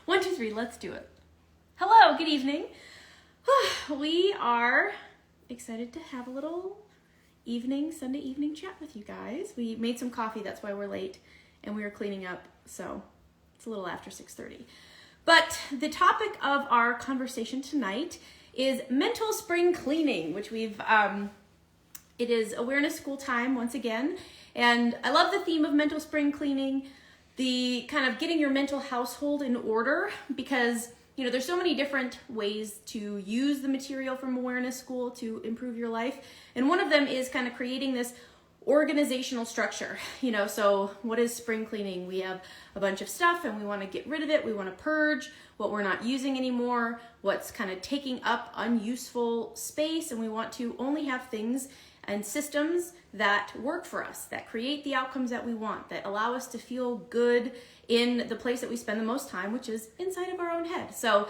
1, 2, 3, let's do it. Hello, good evening. We are excited to have a little Sunday evening chat with you guys. We made some coffee, that's why we're late, and we were cleaning up, so it's a little after 6:30. But the topic of our conversation tonight is mental spring cleaning, which it is awareness school time once again. And I love the theme of mental spring cleaning, the kind of getting your mental household in order, because there's so many different ways to use the material from awareness school to improve your life. And one of them is kind of creating this organizational structure. So what is spring cleaning? We have a bunch of stuff and we want to get rid of it. We want to purge what we're not using anymore, what's kind of taking up unuseful space, and we want to only have things and systems that work for us, that create the outcomes that we want, that allow us to feel good in the place that we spend the most time, which is inside of our own head. So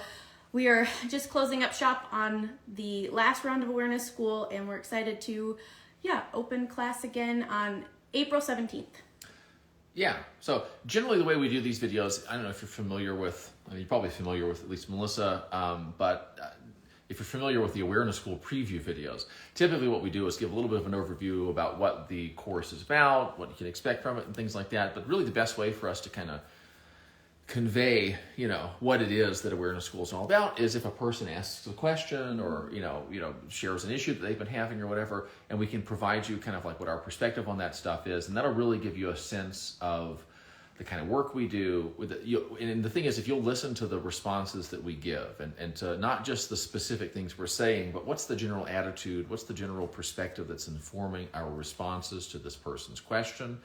we are just closing up shop on the last round of awareness school, and we're excited to open class again on April 17th. Yeah, so generally the way we do these videos, I don't know if you're familiar with, you're probably familiar with at least Melissa, but if you're familiar with the Awareness School preview videos, typically what we do is give a little bit of an overview about what the course is about, what you can expect from it, and things like that. But really the best way for us to kind of convey, what it is that Awareness School is all about is if a person asks a question or, shares an issue that they've been having or whatever, and we can provide you kind of like what our perspective on that stuff is, and that'll really give you a sense of the kind of work we do with it. And the thing is, if you'll listen to the responses that we give and to not just the specific things we're saying, but what's the general attitude, what's the general perspective that's informing our responses to this person's question.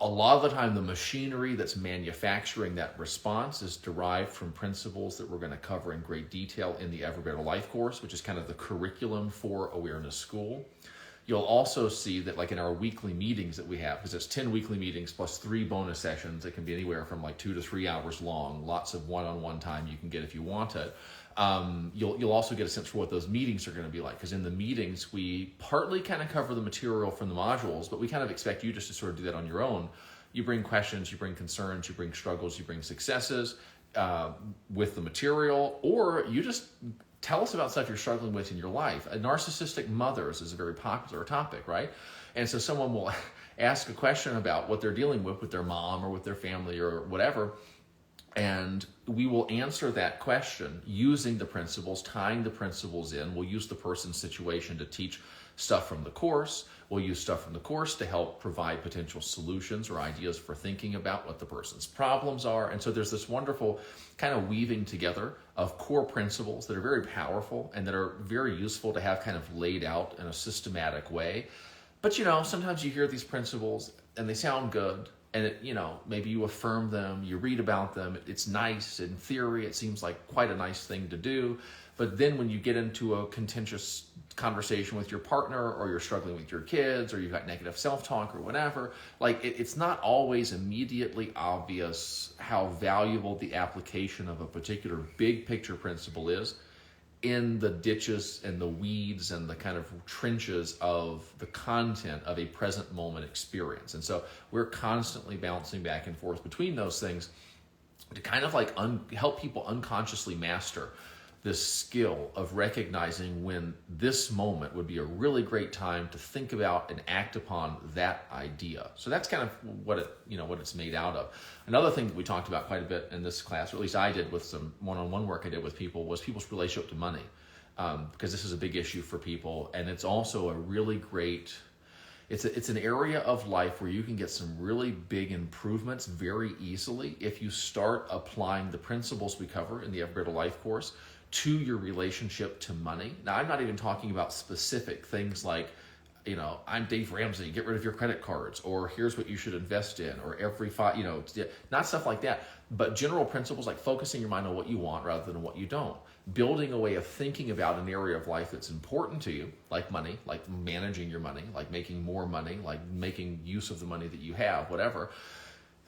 A lot of the time, the machinery that's manufacturing that response is derived from principles that we're going to cover in great detail in the Ever Better Life course, which is kind of the curriculum for Awareness School. You'll also see that like in our weekly meetings that we have, because it's 10 weekly meetings plus 3 bonus sessions that can be anywhere from like 2 to 3 hours long, lots of one-on-one time you can get if you want it. You'll also get a sense for what those meetings are going to be like, because in the meetings we partly kind of cover the material from the modules, but we kind of expect you just to sort of do that on your own. You bring questions, you bring concerns, you bring struggles, you bring successes with the material, or you just tell us about stuff you're struggling with in your life. Narcissistic mothers is a very popular topic, right? And so someone will ask a question about what they're dealing with their mom or with their family or whatever, and we will answer that question using the principles, tying the principles in. We'll use the person's situation to teach stuff from the course. We'll use stuff from the course to help provide potential solutions or ideas for thinking about what the person's problems are. And so there's this wonderful kind of weaving together of core principles that are very powerful and that are very useful to have kind of laid out in a systematic way. But sometimes you hear these principles and they sound good, and maybe you affirm them, you read about them, it's nice in theory, it seems like quite a nice thing to do. But then when you get into a contentious conversation with your partner, or you're struggling with your kids, or you've got negative self-talk or whatever, it's not always immediately obvious how valuable the application of a particular big picture principle is in the ditches and the weeds and the kind of trenches of the content of a present moment experience. And so we're constantly bouncing back and forth between those things to kind of help people unconsciously master this skill of recognizing when this moment would be a really great time to think about and act upon that idea. So that's kind of what it's made out of. Another thing that we talked about quite a bit in this class, or at least I did with some one-on-one work I did with people, was people's relationship to money, because this is a big issue for people, and it's also a really great. It's an area of life where you can get some really big improvements very easily if you start applying the principles we cover in the Ever Better Life course to your relationship to money. Now, I'm not even talking about specific things like, I'm Dave Ramsey, get rid of your credit cards, or here's what you should invest in, or every 5, not stuff like that, but general principles like focusing your mind on what you want rather than what you don't. Building a way of thinking about an area of life that's important to you, like money, like managing your money, like making more money, like making use of the money that you have, whatever.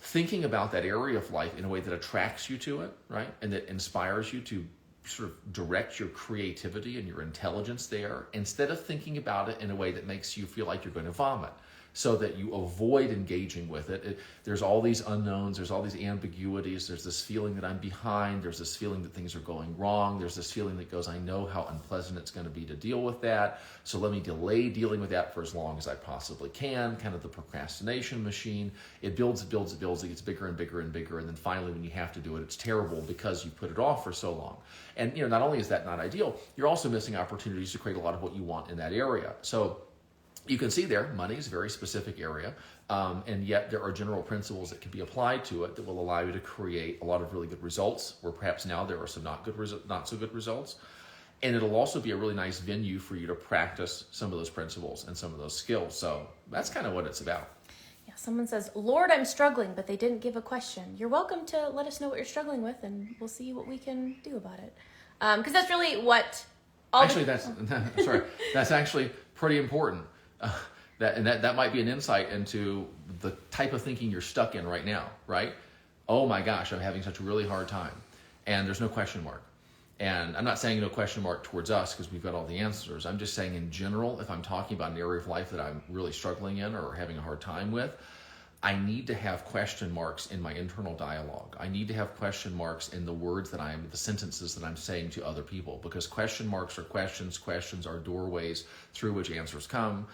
Thinking about that area of life in a way that attracts you to it, right? And that inspires you to sort of direct your creativity and your intelligence there, instead of thinking about it in a way that makes you feel like you're going to vomit. so that you avoid engaging with it. There's all these unknowns, there's all these ambiguities, there's this feeling that I'm behind, there's this feeling that things are going wrong, there's this feeling that goes, I know how unpleasant it's going to be to deal with that, so let me delay dealing with that for as long as I possibly can, kind of the procrastination machine. It builds, it gets bigger and bigger and bigger, and then finally when you have to do it, it's terrible because you put it off for so long. And not only is that not ideal, you're also missing opportunities to create a lot of what you want in that area. So you can see there, money is a very specific area, and yet there are general principles that can be applied to it that will allow you to create a lot of really good results, where perhaps now there are some not so good results. And it'll also be a really nice venue for you to practice some of those principles and some of those skills. So that's kind of what it's about. Yeah, someone says, Lord, I'm struggling, but they didn't give a question. You're welcome to let us know what you're struggling with, and we'll see what we can do about it. Because that's really what... That's actually pretty important. That might be an insight into the type of thinking you're stuck in right now, right? Oh my gosh, I'm having such a really hard time. And there's no question mark. And I'm not saying no question mark towards us because we've got all the answers. I'm just saying in general, if I'm talking about an area of life that I'm really struggling in or having a hard time with, I need to have question marks in my internal dialogue. I need to have question marks in the sentences that I'm saying to other people, because question marks are questions. Questions are doorways through which answers come,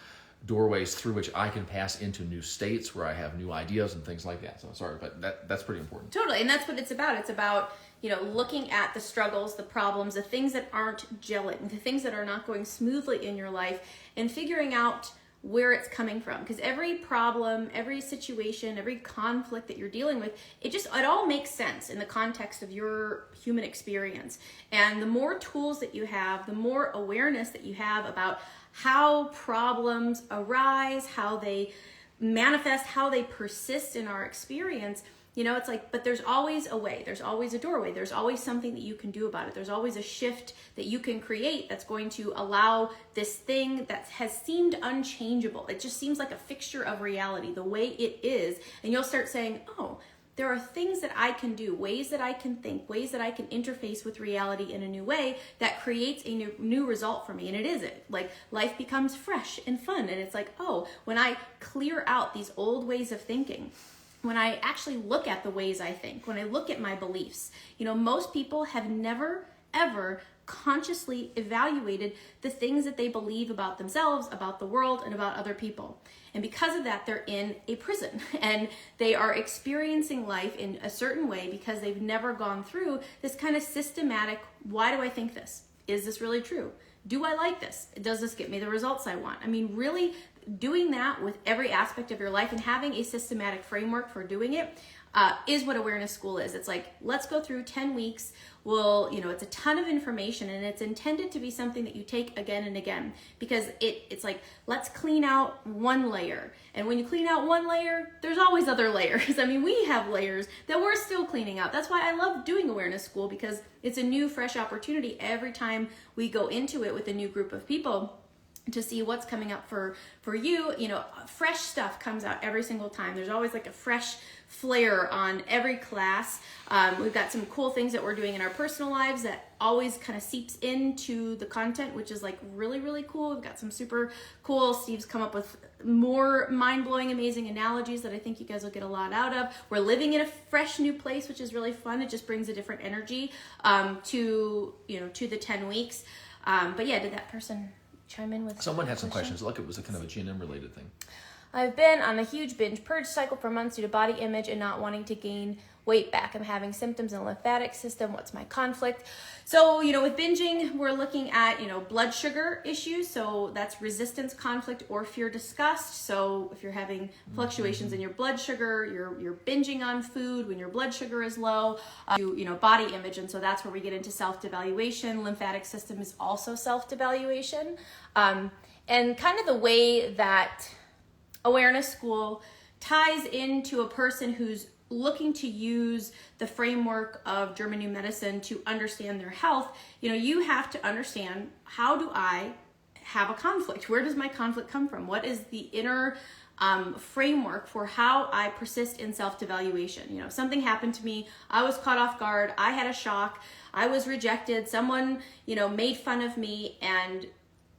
doorways through which I can pass into new states where I have new ideas and things like that. So sorry, but that's pretty important. Totally, and that's what it's about. It's about, looking at the struggles, the problems, the things that aren't gelling, the things that are not going smoothly in your life, and figuring out where it's coming from. Because every problem, every situation, every conflict that you're dealing with, it all makes sense in the context of your human experience. And the more tools that you have, the more awareness that you have about how problems arise, how they manifest, how they persist in our experience, it's like, but there's always a way, there's always a doorway, there's always something that you can do about it. There's always a shift that you can create that's going to allow this thing that has seemed unchangeable. It just seems like a fixture of reality, the way it is. And you'll start saying, oh, there are things that I can do, ways that I can think, ways that I can interface with reality in a new way that creates a new result for me. And it is it. Like, life becomes fresh and fun. And it's like, oh, when I clear out these old ways of thinking, when I actually look at the ways I think, when I look at my beliefs, most people have never, ever consciously evaluated the things that they believe about themselves, about the world, and about other people. And because of that, they're in a prison and they are experiencing life in a certain way because they've never gone through this kind of systematic, why do I think this? Is this really true? Do I like this? Does this get me the results I want? I mean, really doing that with every aspect of your life and having a systematic framework for doing it is what Awareness School is. It's like, let's go through 10 weeks. It's a ton of information, and it's intended to be something that you take again and again, because it's like, let's clean out one layer. And when you clean out one layer, there's always other layers. I mean, we have layers that we're still cleaning out. That's why I love doing Awareness School, because it's a new, fresh opportunity every time we go into it with a new group of people to see what's coming up for you. Fresh stuff comes out every single time. There's always like a fresh flair on every class. We've got some cool things that we're doing in our personal lives that always kind of seeps into the content, which is like really, really cool. We've got some super cool, Steve's come up with more mind-blowing, amazing analogies that I think you guys will get a lot out of. We're living in a fresh new place, which is really fun. It just brings a different energy to the 10 weeks. But yeah, did that person chime in with someone had some questions? Look, it was a kind of a G&M related thing. I've been on a huge binge purge cycle for months due to body image and not wanting to gain weight back. I'm having symptoms in the lymphatic system. What's my conflict? So, with binging, we're looking at, blood sugar issues. So that's resistance, conflict, or fear, disgust. So if you're having fluctuations in your blood sugar, you're binging on food when your blood sugar is low, body image. And so that's where we get into self-devaluation. Lymphatic system is also self-devaluation. And kind of the way that Awareness School ties into a person who's looking to use the framework of German New Medicine to understand their health. You have to understand, how do I have a conflict? Where does my conflict come from? What is the inner framework for how I persist in self-devaluation? Something happened to me, I was caught off guard, I had a shock, I was rejected, someone, made fun of me, and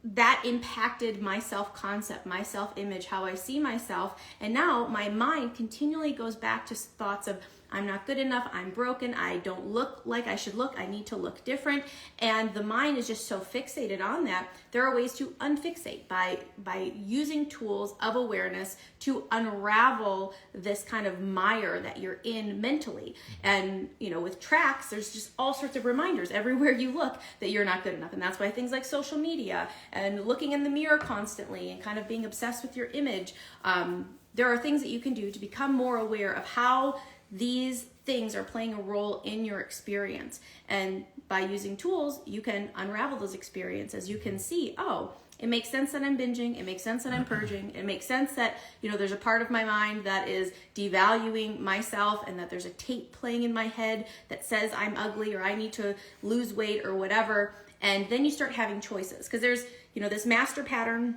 that impacted my self-concept, my self-image, how I see myself. And now my mind continually goes back to thoughts of, I'm not good enough, I'm broken, I don't look like I should look, I need to look different. And the mind is just so fixated on that. There are ways to unfixate by using tools of awareness to unravel this kind of mire that you're in mentally. And, with tracks, there's just all sorts of reminders everywhere you look that you're not good enough. And that's why things like social media and looking in the mirror constantly and kind of being obsessed with your image, there are things that you can do to become more aware of how these things are playing a role in your experience. And by using tools, you can unravel those experiences. You can see, it makes sense that I'm binging. It makes sense that I'm purging. It makes sense that, there's a part of my mind that is devaluing myself and that there's a tape playing in my head that says I'm ugly or I need to lose weight or whatever. And then you start having choices, because there's, this master pattern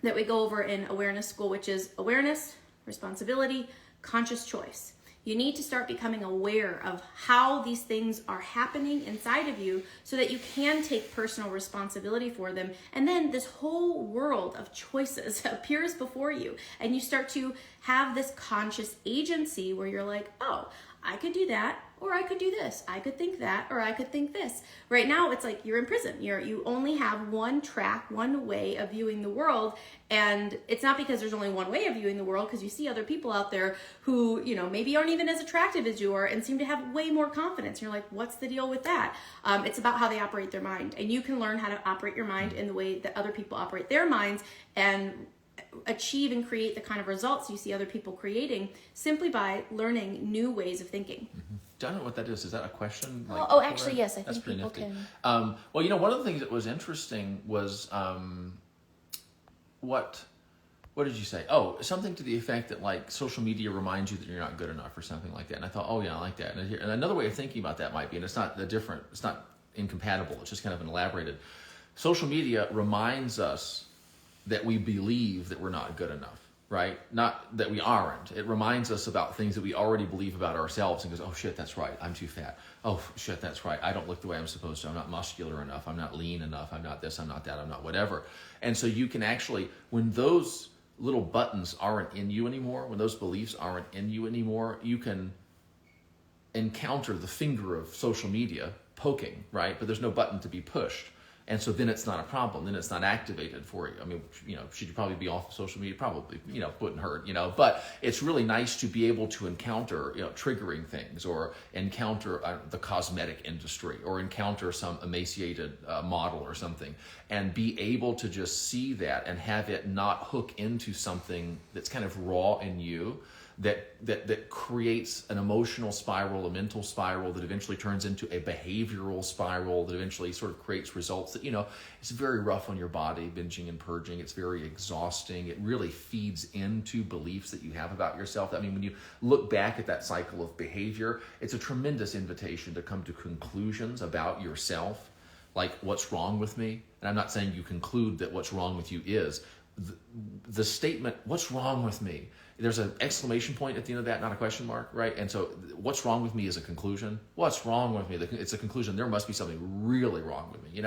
that we go over in awareness school, which is awareness, responsibility, conscious choice. You need to start becoming aware of how these things are happening inside of you so that you can take personal responsibility for them. And then this whole world of choices appears before you. And you start to have this conscious agency where you're like, I could do that, or I could do this. I could think that, or I could think this. Right now, it's like you're in prison. You only have one track, one way of viewing the world. And it's not because there's only one way of viewing the world, because you see other people out there who, maybe aren't even as attractive as you are and seem to have way more confidence. You're like, what's the deal with that? It's about how they operate their mind. And you can learn how to operate your mind in the way that other people operate their minds and achieve and create the kind of results you see other people creating simply by learning new ways of thinking. Mm-hmm. Do I know what that is? Is that a question? Actually, yes. I think people nifty. can. One of the things that was interesting was what did you say? Something to the effect that social media reminds you that you're not good enough or something like that. And I thought, I like that. And another way of thinking about that might be, and it's not incompatible. It's just kind of an elaborated. Social media reminds us that we believe that we're not good enough, right? Not that we aren't. It reminds us about things that we already believe about ourselves and goes, oh shit, that's right, I'm too fat. Oh shit, that's right, I don't look the way I'm supposed to. I'm not muscular enough. I'm not lean enough. I'm not this, I'm not that, I'm not whatever. And so you can actually, when those little buttons aren't in you anymore, when those beliefs aren't in you anymore, you can encounter the finger of social media poking, right? But there's no button to be pushed. And so then it's not a problem. Then it's not activated for you. I mean, should you probably be off of social media? Probably, wouldn't hurt, But it's really nice to be able to encounter, triggering things, or encounter the cosmetic industry, or encounter some emaciated model or something, and be able to just see that and have it not hook into something that's kind of raw in you, that creates an emotional spiral, a mental spiral that eventually turns into a behavioral spiral that eventually sort of creates results that, it's very rough on your body, binging and purging. It's very exhausting. It really feeds into beliefs that you have about yourself. I mean, when you look back at that cycle of behavior, it's a tremendous invitation to come to conclusions about yourself, like what's wrong with me. And I'm not saying you conclude that what's wrong with you is. The statement, what's wrong with me? There's an exclamation point at the end of that, not a question mark, right? And so what's wrong with me is a conclusion. What's wrong with me? It's a conclusion. There must be something really wrong with me,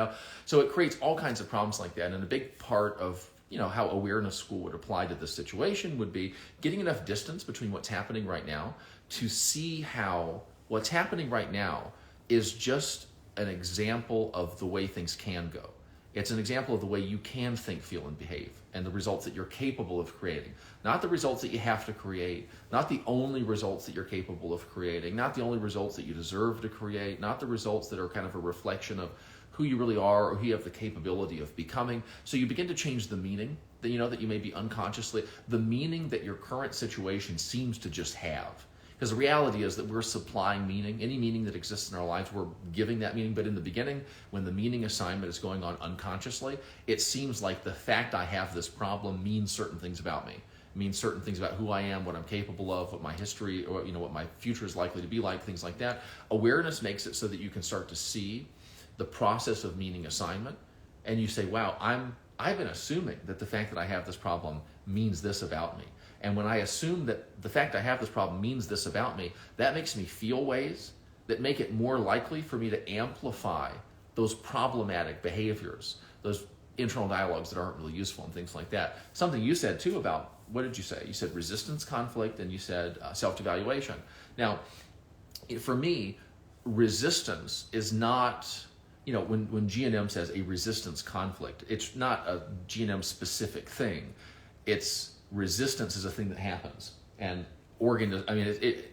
So it creates all kinds of problems like that. And a big part of, how awareness school would apply to this situation would be getting enough distance between what's happening right now to see how what's happening right now is just an example of the way things can go. It's an example of the way you can think, feel, and behave, and the results that you're capable of creating. Not the results that you have to create, not the only results that you're capable of creating, not the only results that you deserve to create, not the results that are kind of a reflection of who you really are or who you have the capability of becoming. So you begin to change the meaning that that you may be unconsciously, the meaning that your current situation seems to just have. Because the reality is that we're supplying meaning. Any meaning that exists in our lives, we're giving that meaning. But in the beginning, when the meaning assignment is going on unconsciously, it seems like the fact I have this problem means certain things about me. It means certain things about who I am, what I'm capable of, what my history, or what my future is likely to be like, things like that. Awareness makes it so that you can start to see the process of meaning assignment. And you say, wow, I've been assuming that the fact that I have this problem means this about me. And when I assume that the fact I have this problem means this about me, that makes me feel ways that make it more likely for me to amplify those problematic behaviors, those internal dialogues that aren't really useful and things like that. Something you said too about, what did you say? You said resistance, conflict, and you said self-evaluation. Now, for me, resistance is not, when G&M says a resistance conflict, it's not a G&M specific thing. It's resistance is a thing that happens. And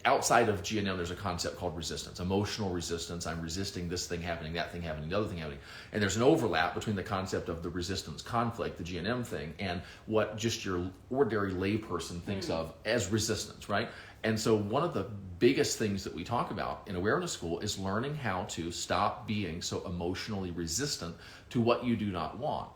outside of G&M, there's a concept called resistance, emotional resistance. I'm resisting this thing happening, that thing happening, the other thing happening. And there's an overlap between the concept of the resistance conflict, the G&M thing, and what just your ordinary layperson thinks of as resistance, right? And so one of the biggest things that we talk about in Awareness School is learning how to stop being so emotionally resistant to what you do not want.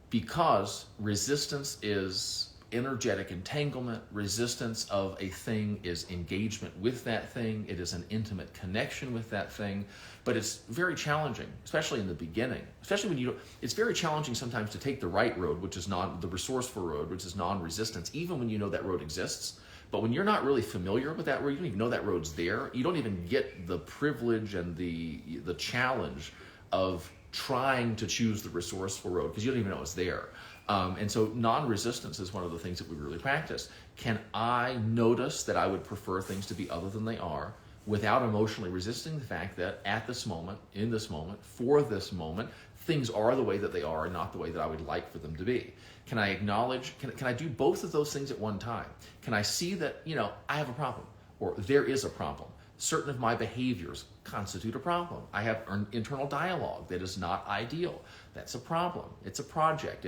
Because resistance is energetic entanglement. Resistance of a thing is engagement with that thing. It is an intimate connection with that thing. But it's very challenging, especially in the beginning. Especially when it's very challenging sometimes to take the right road, which is the resourceful road, which is non-resistance, even when you know that road exists. But when you're not really familiar with that road, you don't even know that road's there. You don't even get the privilege and the challenge of trying to choose the resourceful road because you don't even know it's there. And so non-resistance is one of the things that we really practice. Can I notice that I would prefer things to be other than they are without emotionally resisting the fact that at this moment, in this moment, for this moment, things are the way that they are and not the way that I would like for them to be? Can I acknowledge, can I do both of those things at one time? Can I see that, I have a problem or there is a problem? Certain of my behaviors constitute a problem. I have an internal dialogue that is not ideal. That's a problem. It's a project.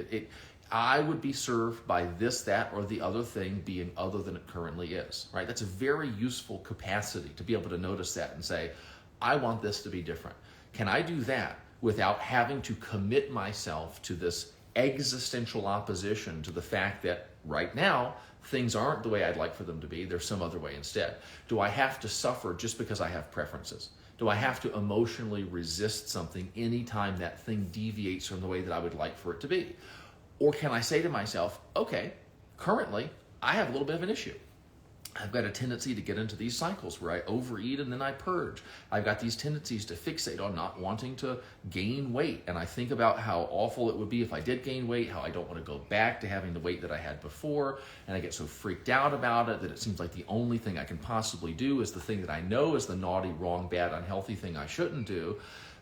I would be served by this, that, or the other thing being other than it currently is, right? That's a very useful capacity to be able to notice that and say, I want this to be different. Can I do that without having to commit myself to this existential opposition to the fact that right now, things aren't the way I'd like for them to be. There's some other way instead. Do I have to suffer just because I have preferences? Do I have to emotionally resist something anytime that thing deviates from the way that I would like for it to be? Or can I say to myself, okay, currently I have a little bit of an issue. I've got a tendency to get into these cycles where I overeat and then I purge. I've got these tendencies to fixate on not wanting to gain weight. And I think about how awful it would be if I did gain weight, how I don't want to go back to having the weight that I had before. And I get so freaked out about it that it seems like the only thing I can possibly do is the thing that I know is the naughty, wrong, bad, unhealthy thing I shouldn't do.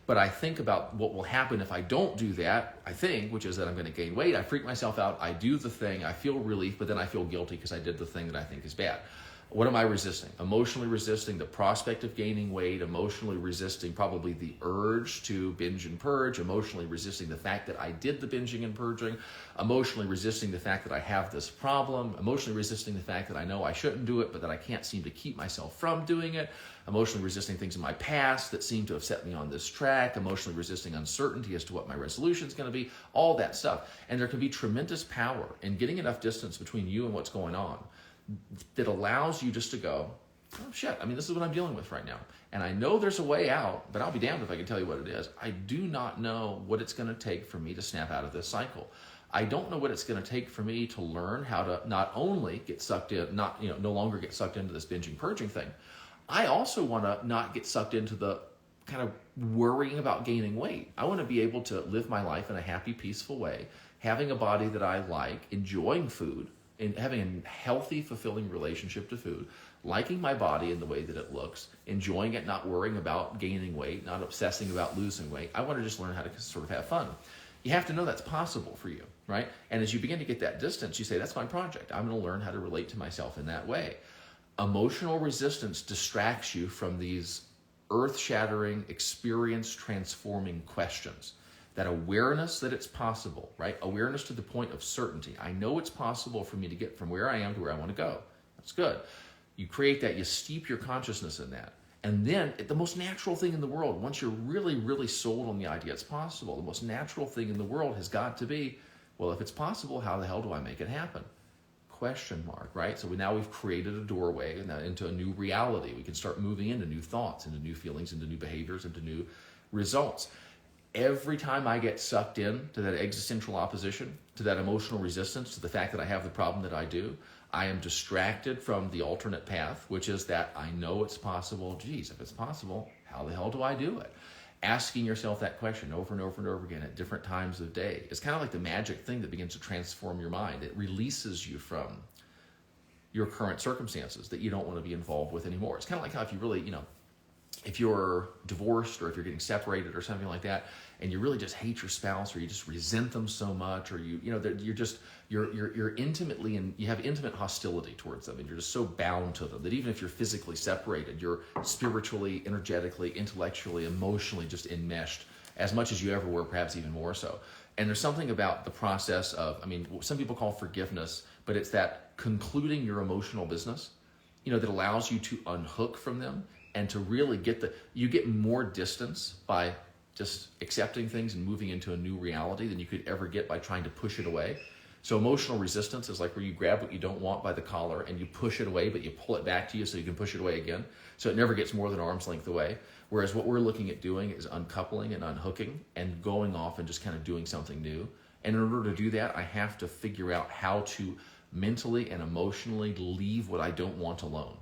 But I think about what will happen if I don't do that, which is that I'm going to gain weight. I freak myself out. I do the thing. I feel relief, but then I feel guilty because I did the thing that I think is bad. What am I resisting? Emotionally resisting the prospect of gaining weight, emotionally resisting probably the urge to binge and purge, emotionally resisting the fact that I did the binging and purging, emotionally resisting the fact that I have this problem, emotionally resisting the fact that I know I shouldn't do it, but that I can't seem to keep myself from doing it, emotionally resisting things in my past that seem to have set me on this track, emotionally resisting uncertainty as to what my resolution is going to be, all that stuff. And there can be tremendous power in getting enough distance between you and what's going on that allows you just to go, oh shit, this is what I'm dealing with right now. And I know there's a way out, but I'll be damned if I can tell you what it is. I do not know what it's going to take for me to snap out of this cycle. I don't know what it's going to take for me to learn how to not only get sucked in, no longer get sucked into this binging purging thing. I also want to not get sucked into the kind of worrying about gaining weight. I want to be able to live my life in a happy, peaceful way, having a body that I like, enjoying food, and having a healthy, fulfilling relationship to food, liking my body in the way that it looks, enjoying it, not worrying about gaining weight, not obsessing about losing weight. I want to just learn how to sort of have fun. You have to know that's possible for you, right? And as you begin to get that distance, you say, that's my project. I'm going to learn how to relate to myself in that way. Emotional resistance distracts you from these earth-shattering, experience-transforming questions. That awareness that it's possible, right? Awareness to the point of certainty. I know it's possible for me to get from where I am to where I want to go. That's good. You create that, you steep your consciousness in that. And then the most natural thing in the world, once you're really, really sold on the idea it's possible, the most natural thing in the world has got to be, well, if it's possible, how the hell do I make it happen? Question mark, right? So now we've created a doorway into a new reality. We can start moving into new thoughts, into new feelings, into new behaviors, into new results. Every time I get sucked in to that existential opposition, to that emotional resistance, to the fact that I have the problem that I do, I am distracted from the alternate path, which is that I know it's possible. Geez, if it's possible, how the hell do I do it? asking yourself that question over and over and over again at different times of day is kind of like the magic thing that begins to transform your mind. It releases you from your current circumstances that you don't want to be involved with anymore. It's kind of like how if you really, if you're divorced or if you're getting separated or something like that, and you really just hate your spouse or you just resent them so much, or you're intimately, and you have intimate hostility towards them, and you're just so bound to them that even if you're physically separated, you're spiritually, energetically, intellectually, emotionally just enmeshed as much as you ever were, perhaps even more so. And there's something about the process of, some people call forgiveness, but it's that concluding your emotional business, that allows you to unhook from them and to really you get more distance by just accepting things and moving into a new reality than you could ever get by trying to push it away. So emotional resistance is like where you grab what you don't want by the collar and you push it away, but you pull it back to you so you can push it away again. So it never gets more than arm's length away. Whereas what we're looking at doing is uncoupling and unhooking and going off and just kind of doing something new. And in order to do that, I have to figure out how to mentally and emotionally leave what I don't want alone,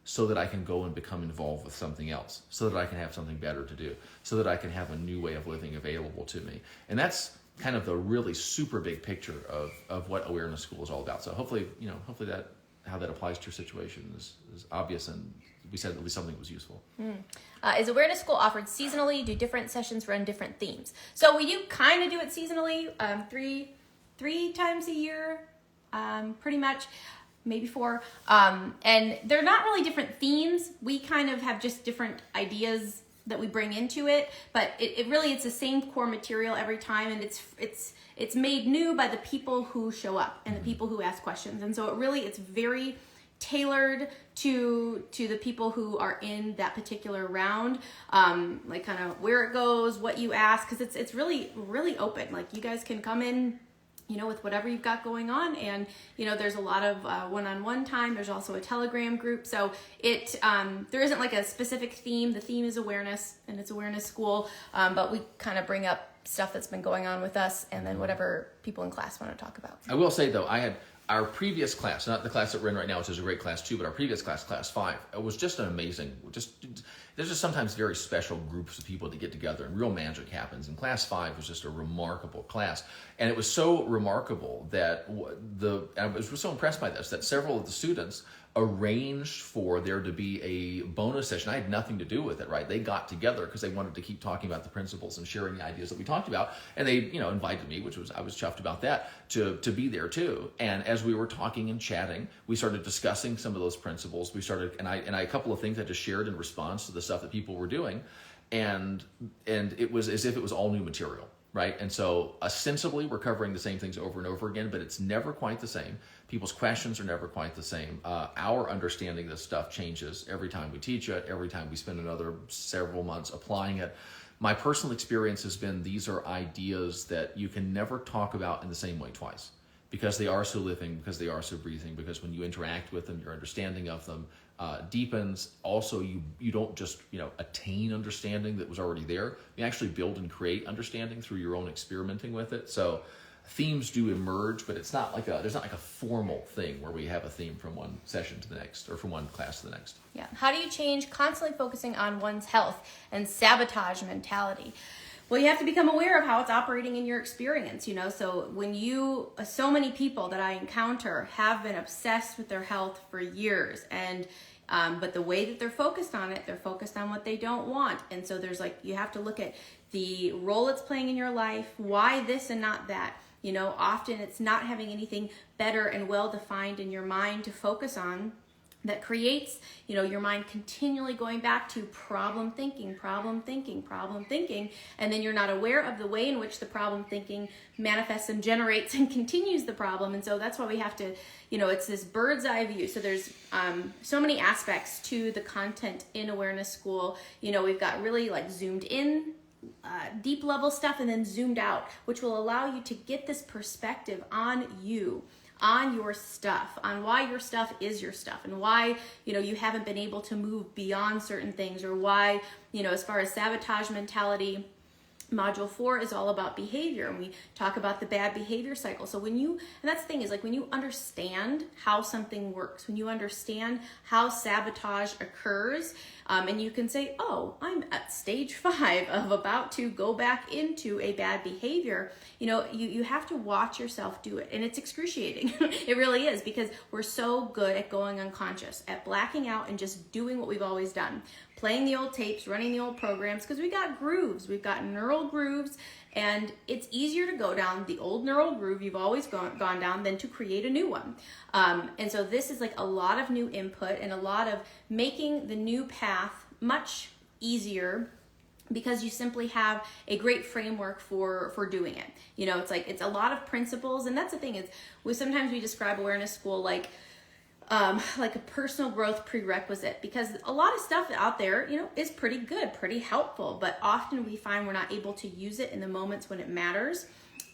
so that I can go and become involved with something else, so that I can have something better to do, so that I can have a new way of living available to me. And that's kind of the really super big picture of what Awareness School is all about. So hopefully that how that applies to your situation is obvious, and we said at least something was useful. Is Awareness School offered seasonally? Do different sessions run different themes? So we do kind of do it seasonally, three times a year, pretty much. Maybe 4. And they're not really different themes. We kind of have just different ideas that we bring into it, but it's the same core material every time, and it's made new by the people who show up and the people who ask questions. And so it's very tailored to the people who are in that particular round, like kind of where it goes, what you ask, because it's really, really open. Like you guys can come in with whatever you've got going on. And, there's a lot of one-on-one time. There's also a Telegram group. So there isn't like a specific theme. The theme is awareness, and it's Awareness School. But we kind of bring up stuff that's been going on with us, and then whatever people in class want to talk about. I will say, though, I had our previous class, not the class that we're in right now, which is a great class too, but our previous class, class 5, it was just an amazing, there's just sometimes very special groups of people that get together and real magic happens. And class 5 was just a remarkable class. And it was so remarkable that I was so impressed by this, that several of the students arranged for there to be a bonus session. I had nothing to do with it, right? They got together because they wanted to keep talking about the principles and sharing the ideas that we talked about. And they, invited me, I was chuffed about that, to be there too. And as we were talking and chatting, we started discussing some of those principles. And I a couple of things I just shared in response to the stuff that people were doing. And it was as if it was all new material. Right? And so ostensibly we're covering the same things over and over again, but it's never quite the same. People's questions are never quite the same. Our understanding of this stuff changes every time we teach it, every time we spend another several months applying it. My personal experience has been these are ideas that you can never talk about in the same way twice, because they are so living, because they are so breathing, because when you interact with them, your understanding of them deepens. Also, you don't just attain understanding that was already there. You actually build and create understanding through your own experimenting with it. So themes do emerge, but there's not like a formal thing where we have a theme from one session to the next or from one class to the next. Yeah. How do you change constantly focusing on one's health and sabotage mentality? Well, you have to become aware of how it's operating in your experience, So so many people that I encounter have been obsessed with their health for years, and but the way that they're focused on it, they're focused on what they don't want. And so you have to look at the role it's playing in your life, why this and not that. Often it's not having anything better and well-defined in your mind to focus on that creates, your mind continually going back to problem thinking, and then you're not aware of the way in which the problem thinking manifests and generates and continues the problem. And so that's why we have to, it's this bird's eye view. So there's so many aspects to the content in Awareness School. We've got really zoomed in, deep level stuff, and then zoomed out, which will allow you to get this perspective on you, on your stuff, on why your stuff is your stuff, and why you haven't been able to move beyond certain things, or why as far as sabotage mentality, Module 4 is all about behavior, and we talk about the bad behavior cycle. So and that's the thing is, like, when you understand how something works, when you understand how sabotage occurs, and you can say, oh, I'm at stage 5 of about to go back into a bad behavior, you have to watch yourself do it. And it's excruciating. It really is, because we're so good at going unconscious, at blacking out and just doing what we've always done. Playing the old tapes, running the old programs, because we got grooves. We've got neural grooves, and it's easier to go down the old neural groove you've always gone down than to create a new one. And so this is like a lot of new input and a lot of making the new path much easier, because you simply have a great framework for doing it. It's a lot of principles, and that's the thing is, sometimes we describe awareness school like a personal growth prerequisite, because a lot of stuff out there, is pretty good, pretty helpful, but often we find we're not able to use it in the moments when it matters.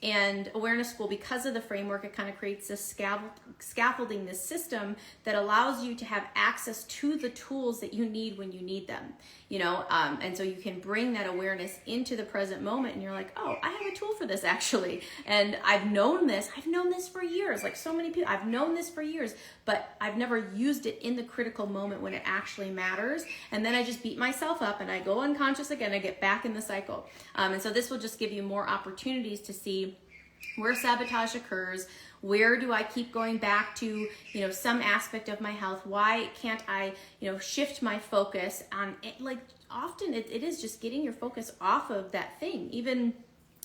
And awareness school, because of the framework, it kind of creates this scaffolding, this system that allows you to have access to the tools that you need when you need them, and so you can bring that awareness into the present moment, and you're like, oh, I have a tool for this actually. And I've known this for years, like so many people, I've known this for years, but I've never used it in the critical moment when it actually matters. And then I just beat myself up and I go unconscious again, I get back in the cycle. And so this will just give you more opportunities to see where sabotage occurs. Where do I keep going back to, some aspect of my health? Why can't I, shift my focus on it? Like, often it is just getting your focus off of that thing. Even,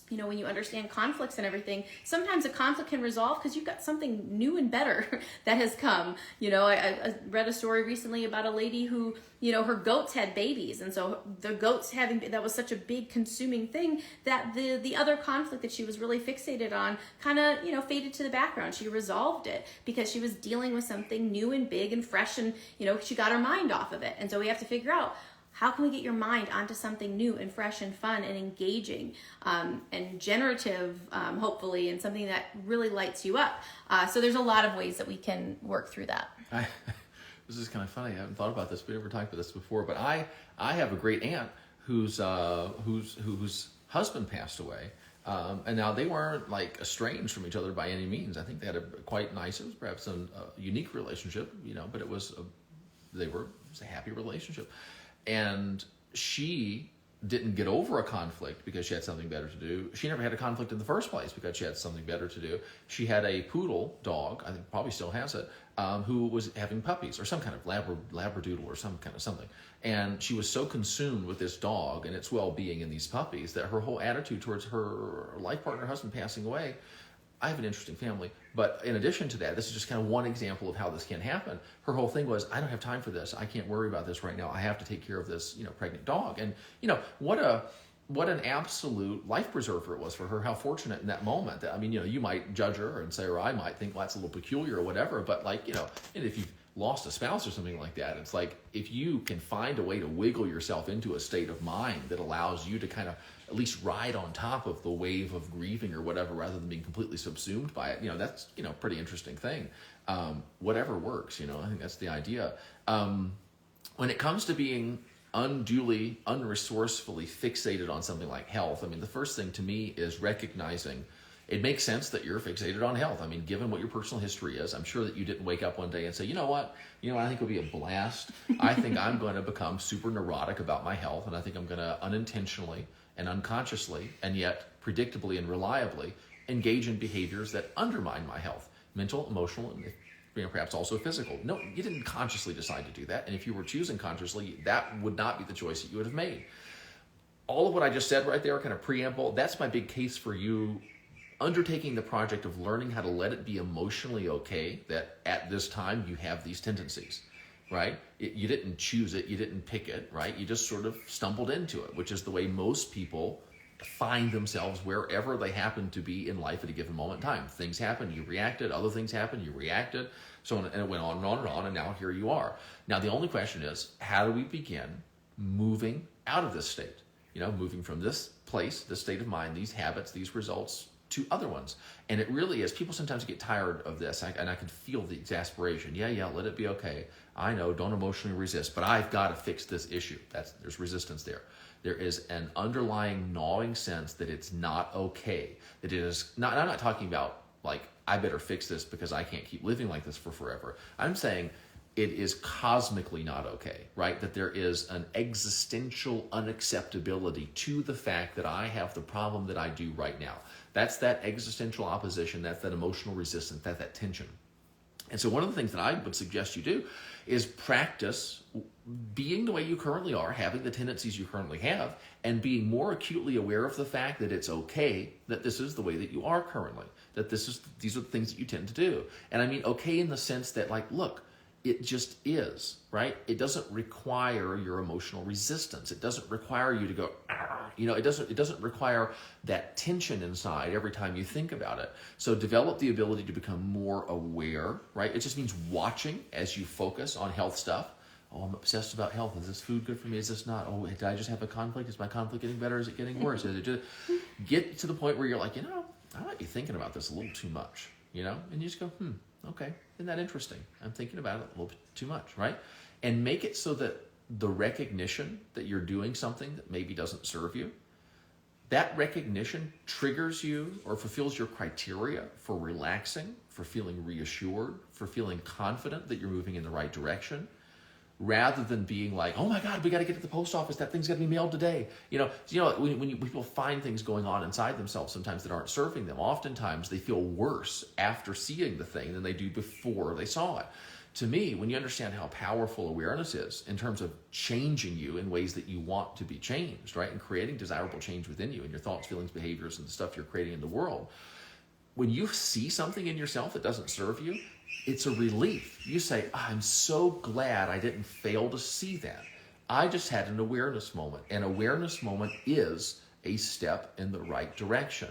when you understand conflicts and everything, sometimes a conflict can resolve because you've got something new and better that has come. I read a story recently about a lady who, her goats had babies. And so the goats that was such a big consuming thing that the other conflict that she was really fixated on kind of, faded to the background. She resolved it because she was dealing with something new and big and fresh, and, she got her mind off of it. And so we have to figure out, how can we get your mind onto something new and fresh and fun and engaging, and generative, hopefully, and something that really lights you up? So there's a lot of ways that we can work through that. This is kind of funny. I haven't thought about this. We never talked about this before. But I have a great aunt whose husband passed away. And now they weren't like estranged from each other by any means. I think they had a quite nice, it was perhaps a unique relationship, but it was a happy relationship. And she didn't get over a conflict because she had something better to do. She never had a conflict in the first place because she had something better to do. She had a poodle dog, I think probably still has it, who was having puppies or some kind of labradoodle or some kind of something. And she was so consumed with this dog and its well-being and these puppies that her whole attitude towards her life partner, husband passing away. I have an interesting family, but in addition to that, this is just kind of one example of how this can happen. Her whole thing was, I don't have time for this. I can't worry about this right now. I have to take care of this, pregnant dog. And, what an absolute life preserver it was for her. How fortunate in that moment. I mean, you might judge her and say, or I might think, well, that's a little peculiar or whatever. But and if you've lost a spouse or something like that, it's like, if you can find a way to wiggle yourself into a state of mind that allows you to kind of at least ride on top of the wave of grieving or whatever, rather than being completely subsumed by it, that's, pretty interesting thing. Whatever works, I think that's the idea. When it comes to being unduly, unresourcefully fixated on something like health, I mean, the first thing to me is recognizing it makes sense that you're fixated on health. I mean, given what your personal history is, I'm sure that you didn't wake up one day and say, what I think would be a blast. I think I'm going to become super neurotic about my health, and I think I'm going to unintentionally and unconsciously, and yet predictably and reliably, engage in behaviors that undermine my health, mental, emotional, and perhaps also physical. No, you didn't consciously decide to do that, and if you were choosing consciously, that would not be the choice that you would have made. All of what I just said right there, kind of preamble, that's my big case for you undertaking the project of learning how to let it be emotionally okay that at this time you have these tendencies. Right? You didn't choose it. You didn't pick it, right? You just sort of stumbled into it, which is the way most people find themselves wherever they happen to be in life at a given moment in time. Things happen, you reacted. Other things happen, you reacted. So on, and it went on and on and on, and now here you are. Now the only question is, how do we begin moving out of this state? Moving from this place, this state of mind, these habits, these results, to other ones. And it really is, people sometimes get tired of this, and I can feel the exasperation. Yeah, let it be okay. I know, don't emotionally resist, but I've got to fix this issue. There's resistance there. There is an underlying gnawing sense that it's not okay. That it is not, I'm not talking about like, I better fix this because I can't keep living like this for forever. I'm saying it is cosmically not okay, right? That there is an existential unacceptability to the fact that I have the problem that I do right now. That's that existential opposition, that's that emotional resistance, that's that tension. And so one of the things that I would suggest you do is practice being the way you currently are, having the tendencies you currently have, and being more acutely aware of the fact that it's okay that this is the way that you are currently, that these are the things that you tend to do. And I mean okay in the sense that, like, look, it just is, right? It doesn't require your emotional resistance. It doesn't require you to go, it doesn't require that tension inside every time you think about it. So develop the ability to become more aware, right? It just means watching as you focus on health stuff. Oh, I'm obsessed about health. Is this food good for me? Is this not? Oh, did I just have a conflict? Is my conflict getting better? Is it getting worse? Get to the point where you're like, I might be thinking about this a little too much, and you just go, okay, isn't that interesting? I'm thinking about it a little bit too much, right? And make it so that the recognition that you're doing something that maybe doesn't serve you, that recognition triggers you or fulfills your criteria for relaxing, for feeling reassured, for feeling confident that you're moving in the right direction, rather than being like, oh my God, we got to get to the post office. That thing's got to be mailed today. When people find things going on inside themselves sometimes that aren't serving them, oftentimes they feel worse after seeing the thing than they do before they saw it. To me, when you understand how powerful awareness is in terms of changing you in ways that you want to be changed, right, and creating desirable change within you and your thoughts, feelings, behaviors, and the stuff you're creating in the world, when you see something in yourself that doesn't serve you, it's a relief. You say, I'm so glad I didn't fail to see that. I just had an awareness moment. An awareness moment is a step in the right direction.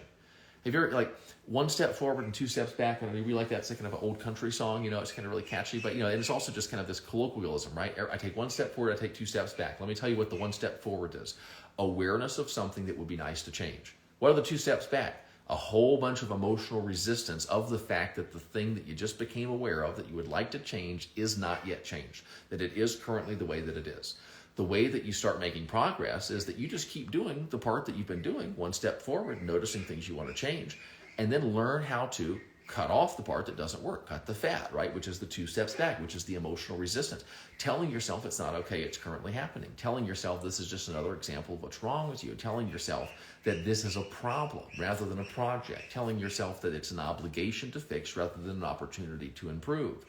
Have you ever, like, one step forward and two steps back? I mean, we like that. It's kind of an old country song, it's kind of really catchy, but, and it's also just kind of this colloquialism, right? I take one step forward, I take two steps back. Let me tell you what the one step forward is. Awareness of something that would be nice to change. What are the two steps back? A whole bunch of emotional resistance of the fact that the thing that you just became aware of that you would like to change is not yet changed, that it is currently the way that it is. The way that you start making progress is that you just keep doing the part that you've been doing, one step forward, noticing things you want to change, and then learn how to cut off the part that doesn't work, cut the fat, right, which is the two steps back, which is the emotional resistance. Telling yourself it's not okay, it's currently happening. Telling yourself this is just another example of what's wrong with you. Telling yourself that this is a problem rather than a project. Telling yourself that it's an obligation to fix rather than an opportunity to improve.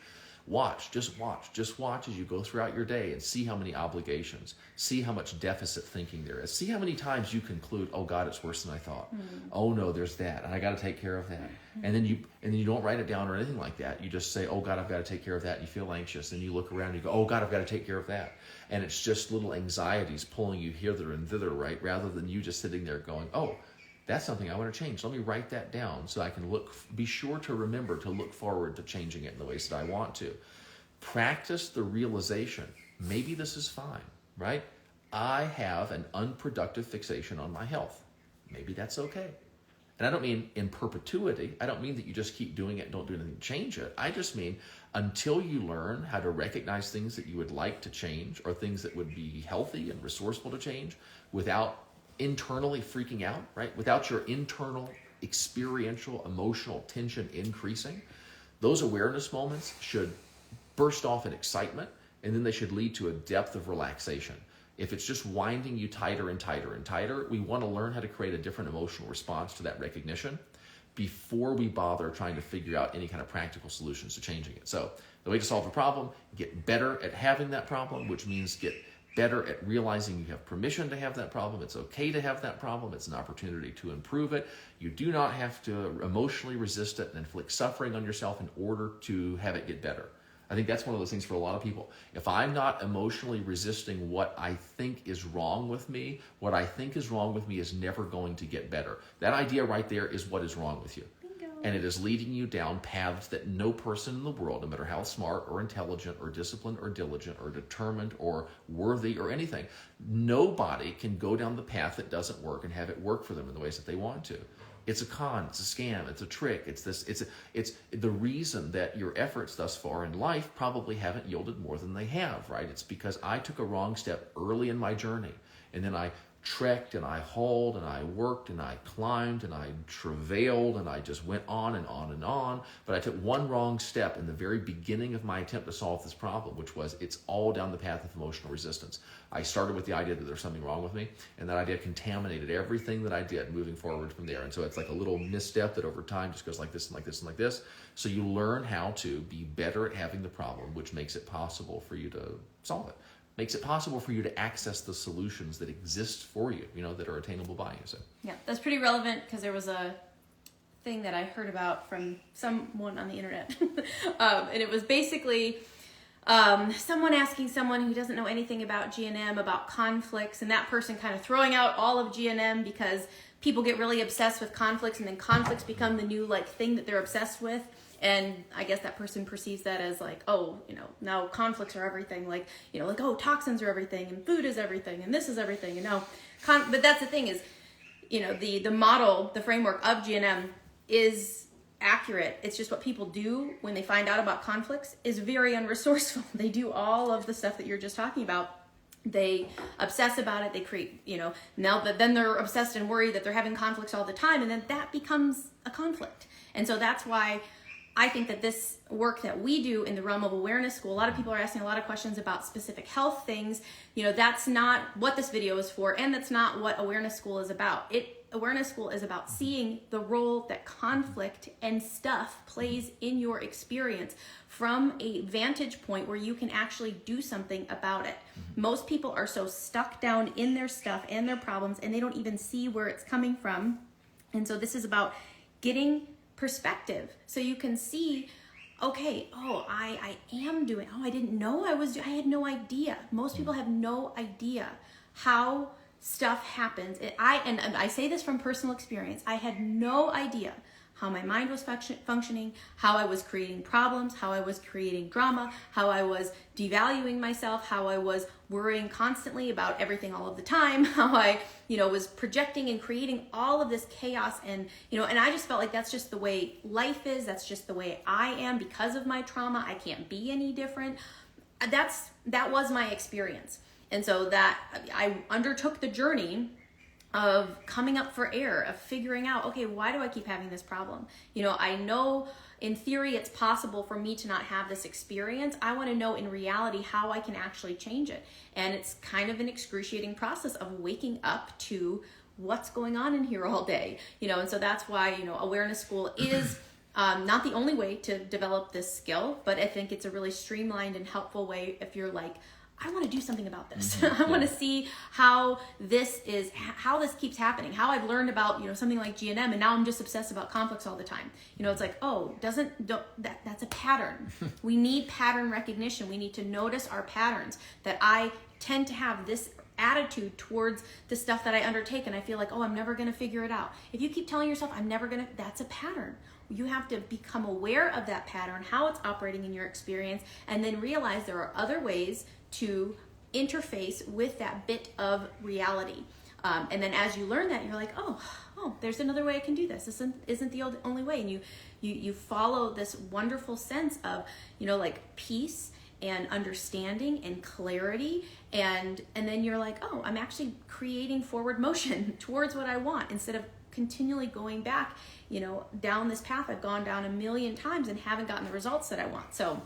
Just watch as you go throughout your day and see how many obligations, see how much deficit thinking there is, see how many times you conclude, oh God, it's worse than I thought. Oh no, there's that, and I got to take care of that. And then you don't write it down or anything like that. You just say, oh God, I've got to take care of that. And you feel anxious, and you look around and you go, oh God, I've got to take care of that. And it's just little anxieties pulling you hither and thither, right? Rather than you just sitting there going, oh, that's something I want to change. Let me write that down so I can be sure to remember to look forward to changing it in the ways that I want to. Practice the realization, maybe this is fine, right? I have an unproductive fixation on my health. Maybe that's okay. And I don't mean in perpetuity. I don't mean that you just keep doing it and don't do anything to change it. I just mean until you learn how to recognize things that you would like to change or things that would be healthy and resourceful to change without internally freaking out, right? Without your internal experiential emotional tension increasing, those awareness moments should burst off in excitement, and then they should lead to a depth of relaxation. If it's just winding you tighter and tighter and tighter, we want to learn how to create a different emotional response to that recognition before we bother trying to figure out any kind of practical solutions to changing it. So the way to solve a problem, get better at having that problem, which means get better at realizing you have permission to have that problem. It's okay to have that problem. It's an opportunity to improve it. You do not have to emotionally resist it and inflict suffering on yourself in order to have it get better. I think that's one of those things for a lot of people. If I'm not emotionally resisting what I think is wrong with me, what I think is wrong with me is never going to get better. That idea right there is what is wrong with you. Bingo. And it is leading you down paths that no person in the world, no matter how smart or intelligent or disciplined or diligent or determined or worthy or anything, nobody can go down the path that doesn't work and have it work for them in the ways that they want to. It's a con, it's a scam, it's a trick, it's the reason that your efforts thus far in life probably haven't yielded more than they have, right? It's because I took a wrong step early in my journey, and then I trekked and I hauled and I worked and I climbed and I travailed and I just went on and on and on. But I took one wrong step in the very beginning of my attempt to solve this problem, which was it's all down the path of emotional resistance. I started with the idea that there's something wrong with me, and that idea contaminated everything that I did moving forward from there. And so it's like a little misstep that over time just goes like this and like this and like this. So you learn how to be better at having the problem, which makes it possible for you to solve it. Makes it possible for you to access the solutions that exist for you, that are attainable by you. So yeah, that's pretty relevant because there was a thing that I heard about from someone on the internet. And it was basically someone asking someone who doesn't know anything about GNM about conflicts, and that person kind of throwing out all of GNM because people get really obsessed with conflicts, and then conflicts become the new thing that they're obsessed with. And I guess that person perceives that as now conflicts are everything. Toxins are everything, and food is everything, and this is everything. And now, but that's the thing is, the model, the framework of GNM is accurate. It's just what people do when they find out about conflicts is very unresourceful. They do all of the stuff that you're just talking about. They obsess about it. They create, then they're obsessed and worried that they're having conflicts all the time. And then that becomes a conflict. And so that's why I think that this work that we do in the realm of awareness school, a lot of people are asking a lot of questions about specific health things. That's not what this video is for, and that's not what awareness school is about. Awareness school is about seeing the role that conflict and stuff plays in your experience from a vantage point where you can actually do something about it. Most people are so stuck down in their stuff and their problems, and they don't even see where it's coming from. And so this is about getting perspective so you can see, okay, I am doing, I didn't know I had no idea. Most people have no idea how stuff happens. And I say this from personal experience. I had no idea how my mind was functioning, how I was creating problems, how I was creating drama, how I was devaluing myself, how I was worrying constantly about everything all of the time, how I, was projecting and creating all of this chaos. And, and I just felt like that's just the way life is. That's just the way I am because of my trauma. I can't be any different. That was my experience. And so that I undertook the journey of coming up for air, of figuring out, okay, why do I keep having this problem? I know in theory it's possible for me to not have this experience. I want to know in reality how I can actually change it. And it's kind of an excruciating process of waking up to what's going on in here all day. And so that's why, awareness school is not the only way to develop this skill, but I think it's a really streamlined and helpful way if you're like, I want to do something about this. I want to see how this keeps happening, how I've learned about, something like GNM, and now I'm just obsessed about conflicts all the time. It's like, that's a pattern. We need pattern recognition. We need to notice our patterns, that I tend to have this attitude towards the stuff that I undertake, and I feel like, I'm never going to figure it out. If you keep telling yourself, that's a pattern. You have to become aware of that pattern, how it's operating in your experience, and then realize there are other ways to interface with that bit of reality. And then as you learn that, you're like, oh, there's another way I can do this. This isn't the only way. And you follow this wonderful sense of, peace and understanding and clarity. And then you're like, I'm actually creating forward motion towards what I want instead of continually going back, down this path I've gone down a million times and haven't gotten the results that I want. So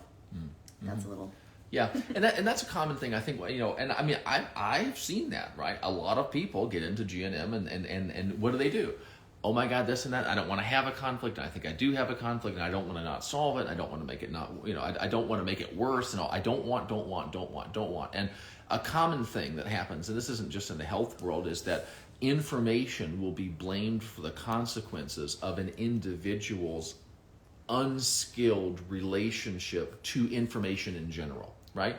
that's a little... Yeah, and that's a common thing, I think, and I mean, I've seen that, right? A lot of people get into GNM and what do? Oh my God, this and that. I don't want to have a conflict, and I think I do have a conflict, and I don't want to not solve it. I don't want to make it not, I don't want to make it worse, and I don't want. And a common thing that happens, and this isn't just in the health world, is that information will be blamed for the consequences of an individual's unskilled relationship to information in general. Right?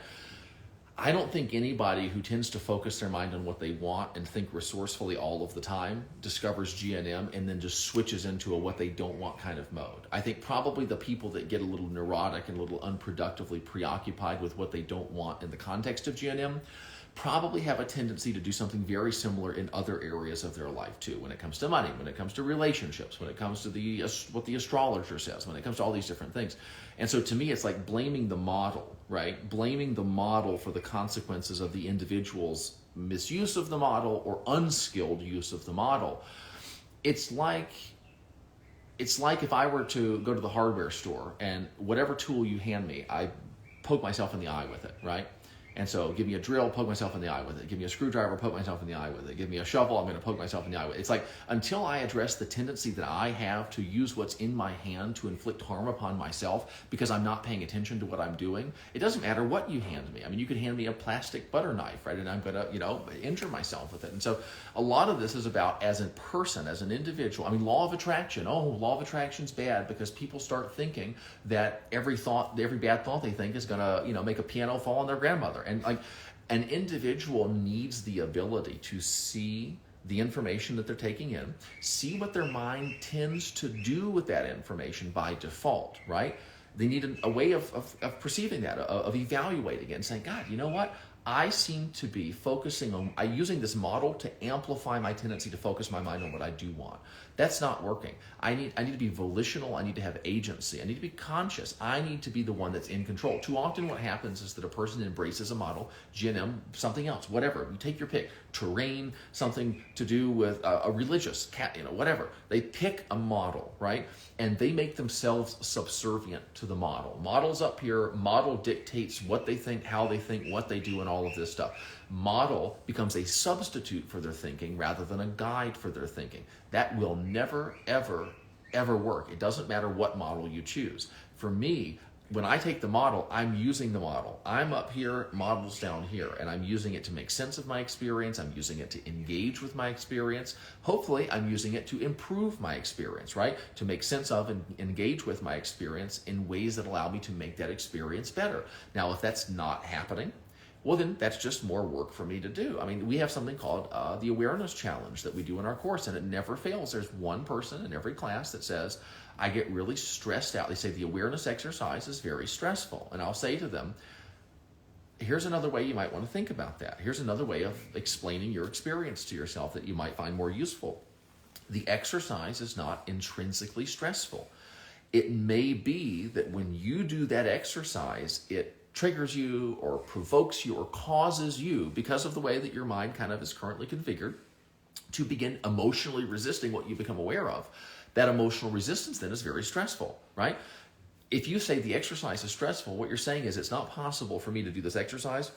I don't think anybody who tends to focus their mind on what they want and think resourcefully all of the time discovers GNM and then just switches into a what they don't want kind of mode. I think probably the people that get a little neurotic and a little unproductively preoccupied with what they don't want in the context of GNM probably have a tendency to do something very similar in other areas of their life too. When it comes to money, when it comes to relationships, when it comes to what the astrologer says, when it comes to all these different things. And so to me, it's like blaming the model, right? Blaming the model for the consequences of the individual's misuse of the model or unskilled use of the model. It's like if I were to go to the hardware store and whatever tool you hand me, I poke myself in the eye with it, right? And so give me a drill, poke myself in the eye with it. Give me a screwdriver, poke myself in the eye with it. Give me a shovel, I'm going to poke myself in the eye with it. It's like until I address the tendency that I have to use what's in my hand to inflict harm upon myself because I'm not paying attention to what I'm doing, it doesn't matter what you hand me. I mean, you could hand me a plastic butter knife, right? And I'm going to, injure myself with it. And so a lot of this is about as a person, as an individual. I mean, law of attraction. Oh, law of attraction's bad because people start thinking that every bad thought they think is going to, make a piano fall on their grandmother. And like an individual needs the ability to see the information that they're taking in, see what their mind tends to do with that information by default, right? They need a way of perceiving that, of evaluating it and saying, God, you know what? I seem to be focusing on, using this model to amplify my tendency to focus my mind on what I do want. That's not working. I need to be volitional. I need to have agency. I need to be conscious. I need to be the one that's in control. Too often what happens is that a person embraces a model, GNM, something else, whatever. You take your pick. Terrain, something to do with a religious, whatever. They pick a model, right? And they make themselves subservient to the model. Model's up here. Model dictates what they think, how they think, what they do, and all of this stuff. Model becomes a substitute for their thinking rather than a guide for their thinking. That will never, ever, ever work. It doesn't matter what model you choose. For me, when I take the model, I'm using the model. I'm up here, model's down here, and I'm using it to make sense of my experience. I'm using it to engage with my experience. Hopefully, I'm using it to improve my experience, right? To make sense of and engage with my experience in ways that allow me to make that experience better. Now, if that's not happening, well, then that's just more work for me to do. I mean, we have something called the awareness challenge that we do in our course, and it never fails. There's one person in every class that says, I get really stressed out. They say the awareness exercise is very stressful. And I'll say to them, here's another way you might want to think about that. Here's another way of explaining your experience to yourself that you might find more useful. The exercise is not intrinsically stressful. It may be that when you do that exercise, it triggers you or provokes you or causes you, because of the way that your mind kind of is currently configured, to begin emotionally resisting what you become aware of. That emotional resistance then is very stressful, right? If you say the exercise is stressful, what you're saying is it's not possible for me to do this exercise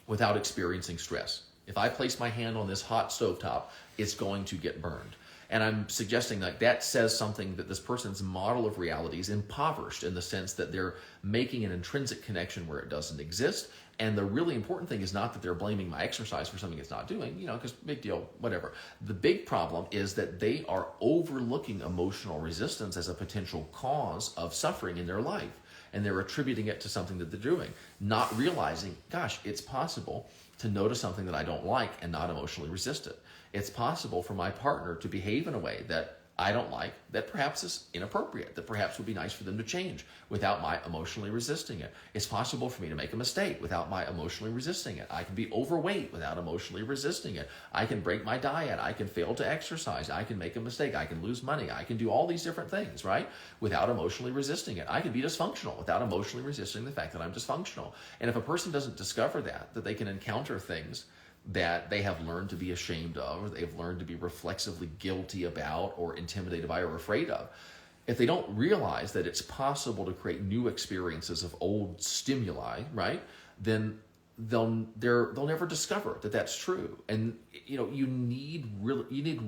without experiencing stress. If I place my hand on this hot stovetop, it's going to get burned. And I'm suggesting that says something that this person's model of reality is impoverished in the sense that they're making an intrinsic connection where it doesn't exist. And the really important thing is not that they're blaming my exercise for something it's not doing, because big deal, whatever. The big problem is that they are overlooking emotional resistance as a potential cause of suffering in their life. And they're attributing it to something that they're doing, not realizing, gosh, it's possible to notice something that I don't like and not emotionally resist it. It's possible for my partner to behave in a way that I don't like, that perhaps is inappropriate, that perhaps would be nice for them to change without my emotionally resisting it. It's possible for me to make a mistake without my emotionally resisting it. I can be overweight without emotionally resisting it. I can break my diet. I can fail to exercise. I can make a mistake. I can lose money. I can do all these different things, right? Without emotionally resisting it. I can be dysfunctional without emotionally resisting the fact that I'm dysfunctional. And if a person doesn't discover that they can encounter things that they have learned to be ashamed of, or they've learned to be reflexively guilty about, or intimidated by, or afraid of. If they don't realize that it's possible to create new experiences of old stimuli, right, then they'll never discover that that's true. And you need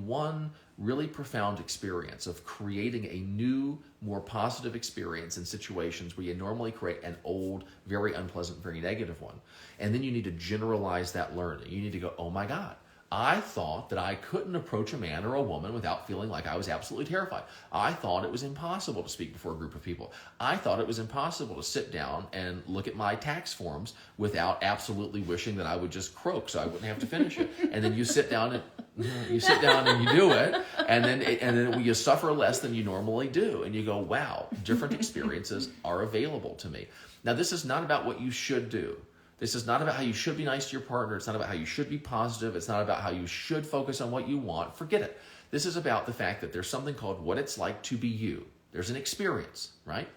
one really profound experience of creating a new, more positive experience in situations where you normally create an old, very unpleasant, very negative one. And then you need to generalize that learning. You need to go, oh my God, I thought that I couldn't approach a man or a woman without feeling like I was absolutely terrified. I thought it was impossible to speak before a group of people. I thought it was impossible to sit down and look at my tax forms without absolutely wishing that I would just croak so I wouldn't have to finish it. And then you sit down and you do it, and then you suffer less than you normally do. And you go, wow, different experiences are available to me. Now, this is not about what you should do. This is not about how you should be nice to your partner. It's not about how you should be positive. It's not about how you should focus on what you want. Forget it. This is about the fact that there's something called what it's like to be you. There's an experience, right?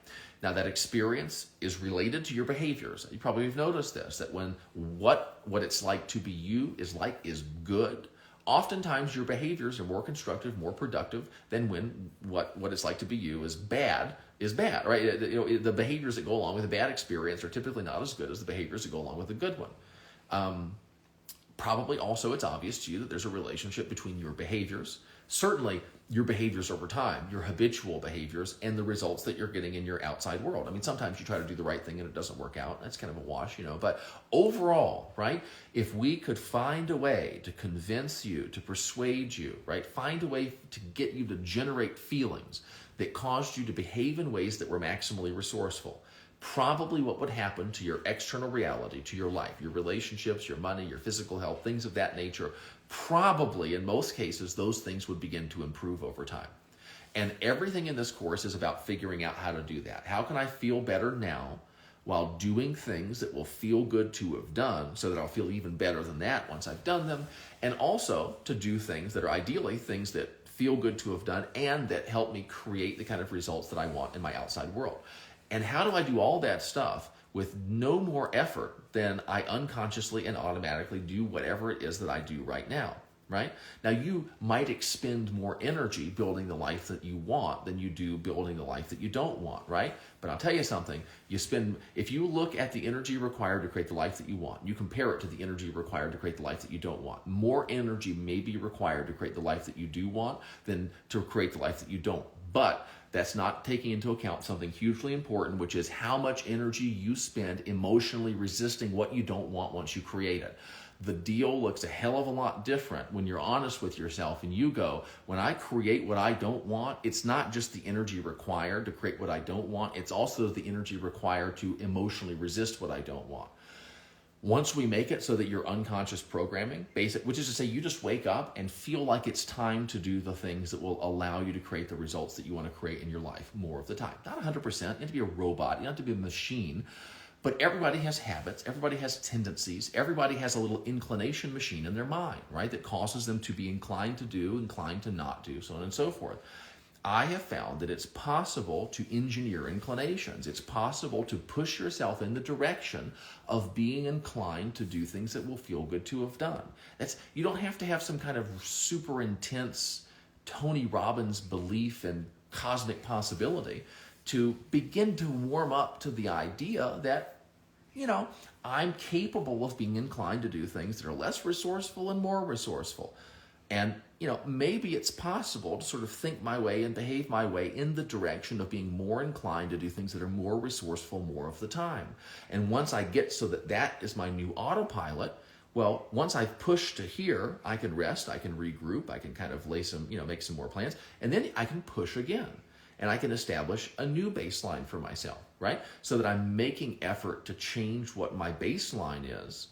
Now that experience is related to your behaviors. You probably have noticed this, that when what it's like to be you is good, oftentimes your behaviors are more constructive, more productive than when what it's like to be you is bad, right? The behaviors that go along with a bad experience are typically not as good as the behaviors that go along with a good one. Probably also it's obvious to you that there's a relationship between your behaviors, certainly your behaviors over time, your habitual behaviors, and the results that you're getting in your outside world. I mean, sometimes you try to do the right thing and it doesn't work out. That's kind of a wash, but overall, right, if we could find a way to convince you, to persuade you, right, find a way to get you to generate feelings that caused you to behave in ways that were maximally resourceful, probably what would happen to your external reality, to your life, your relationships, your money, your physical health, things of that nature, probably in most cases, those things would begin to improve over time. And everything in this course is about figuring out how to do that. How can I feel better now while doing things that will feel good to have done so that I'll feel even better than that once I've done them, and also to do things that are ideally things that feel good to have done and that help me create the kind of results that I want in my outside world. And how do I do all that stuff with no more effort than I unconsciously and automatically do whatever it is that I do right now, right? Now, you might expend more energy building the life that you want than you do building the life that you don't want, right? But I'll tell you something, if you look at the energy required to create the life that you want, you compare it to the energy required to create the life that you don't want. More energy may be required to create the life that you do want than to create the life that you don't. But that's not taking into account something hugely important, which is how much energy you spend emotionally resisting what you don't want once you create it. The deal looks a hell of a lot different when you're honest with yourself and you go, when I create what I don't want, it's not just the energy required to create what I don't want, it's also the energy required to emotionally resist what I don't want. Once we make it so that your unconscious programming, which is to say you just wake up and feel like it's time to do the things that will allow you to create the results that you want to create in your life more of the time. Not 100%, you have to be a robot, you don't have to be a machine, but everybody has habits, everybody has tendencies, everybody has a little inclination machine in their mind, right, that causes them to be inclined to do, inclined to not do, so on and so forth. I have found that it's possible to engineer inclinations. It's possible to push yourself in the direction of being inclined to do things that will feel good to have done. You don't have to have some kind of super intense Tony Robbins belief in cosmic possibility to begin to warm up to the idea that, I'm capable of being inclined to do things that are less resourceful and more resourceful. And, maybe it's possible to sort of think my way and behave my way in the direction of being more inclined to do things that are more resourceful more of the time. And once I get so that is my new autopilot, well, once I've pushed to here, I can rest, I can regroup, I can kind of lay some, make some more plans, and then I can push again. And I can establish a new baseline for myself, right? So that I'm making effort to change what my baseline is.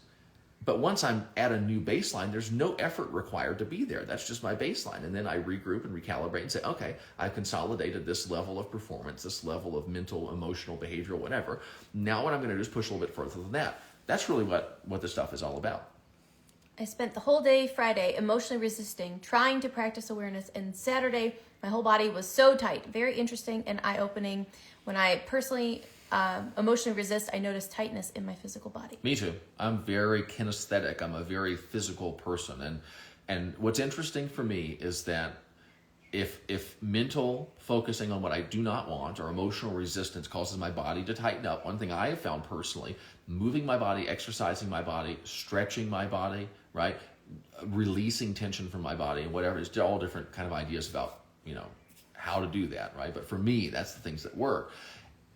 But once I'm at a new baseline, there's no effort required to be there. That's just my baseline. And then I regroup and recalibrate and say, okay, I've consolidated this level of performance, this level of mental, emotional, behavioral, whatever. Now what I'm going to do is push a little bit further than that. That's really what this stuff is all about. I spent the whole day Friday emotionally resisting, trying to practice awareness, and Saturday my whole body was so tight. Very interesting and eye-opening. When I personally emotionally resist, I notice tightness in my physical body. Me too. I'm very kinesthetic. I'm a very physical person. And what's interesting for me is that if mental focusing on what I do not want or emotional resistance causes my body to tighten up, one thing I have found personally, moving my body, exercising my body, stretching my body, right, releasing tension from my body and whatever, it's all different kind of ideas about, how to do that, right? But for me, that's the things that work.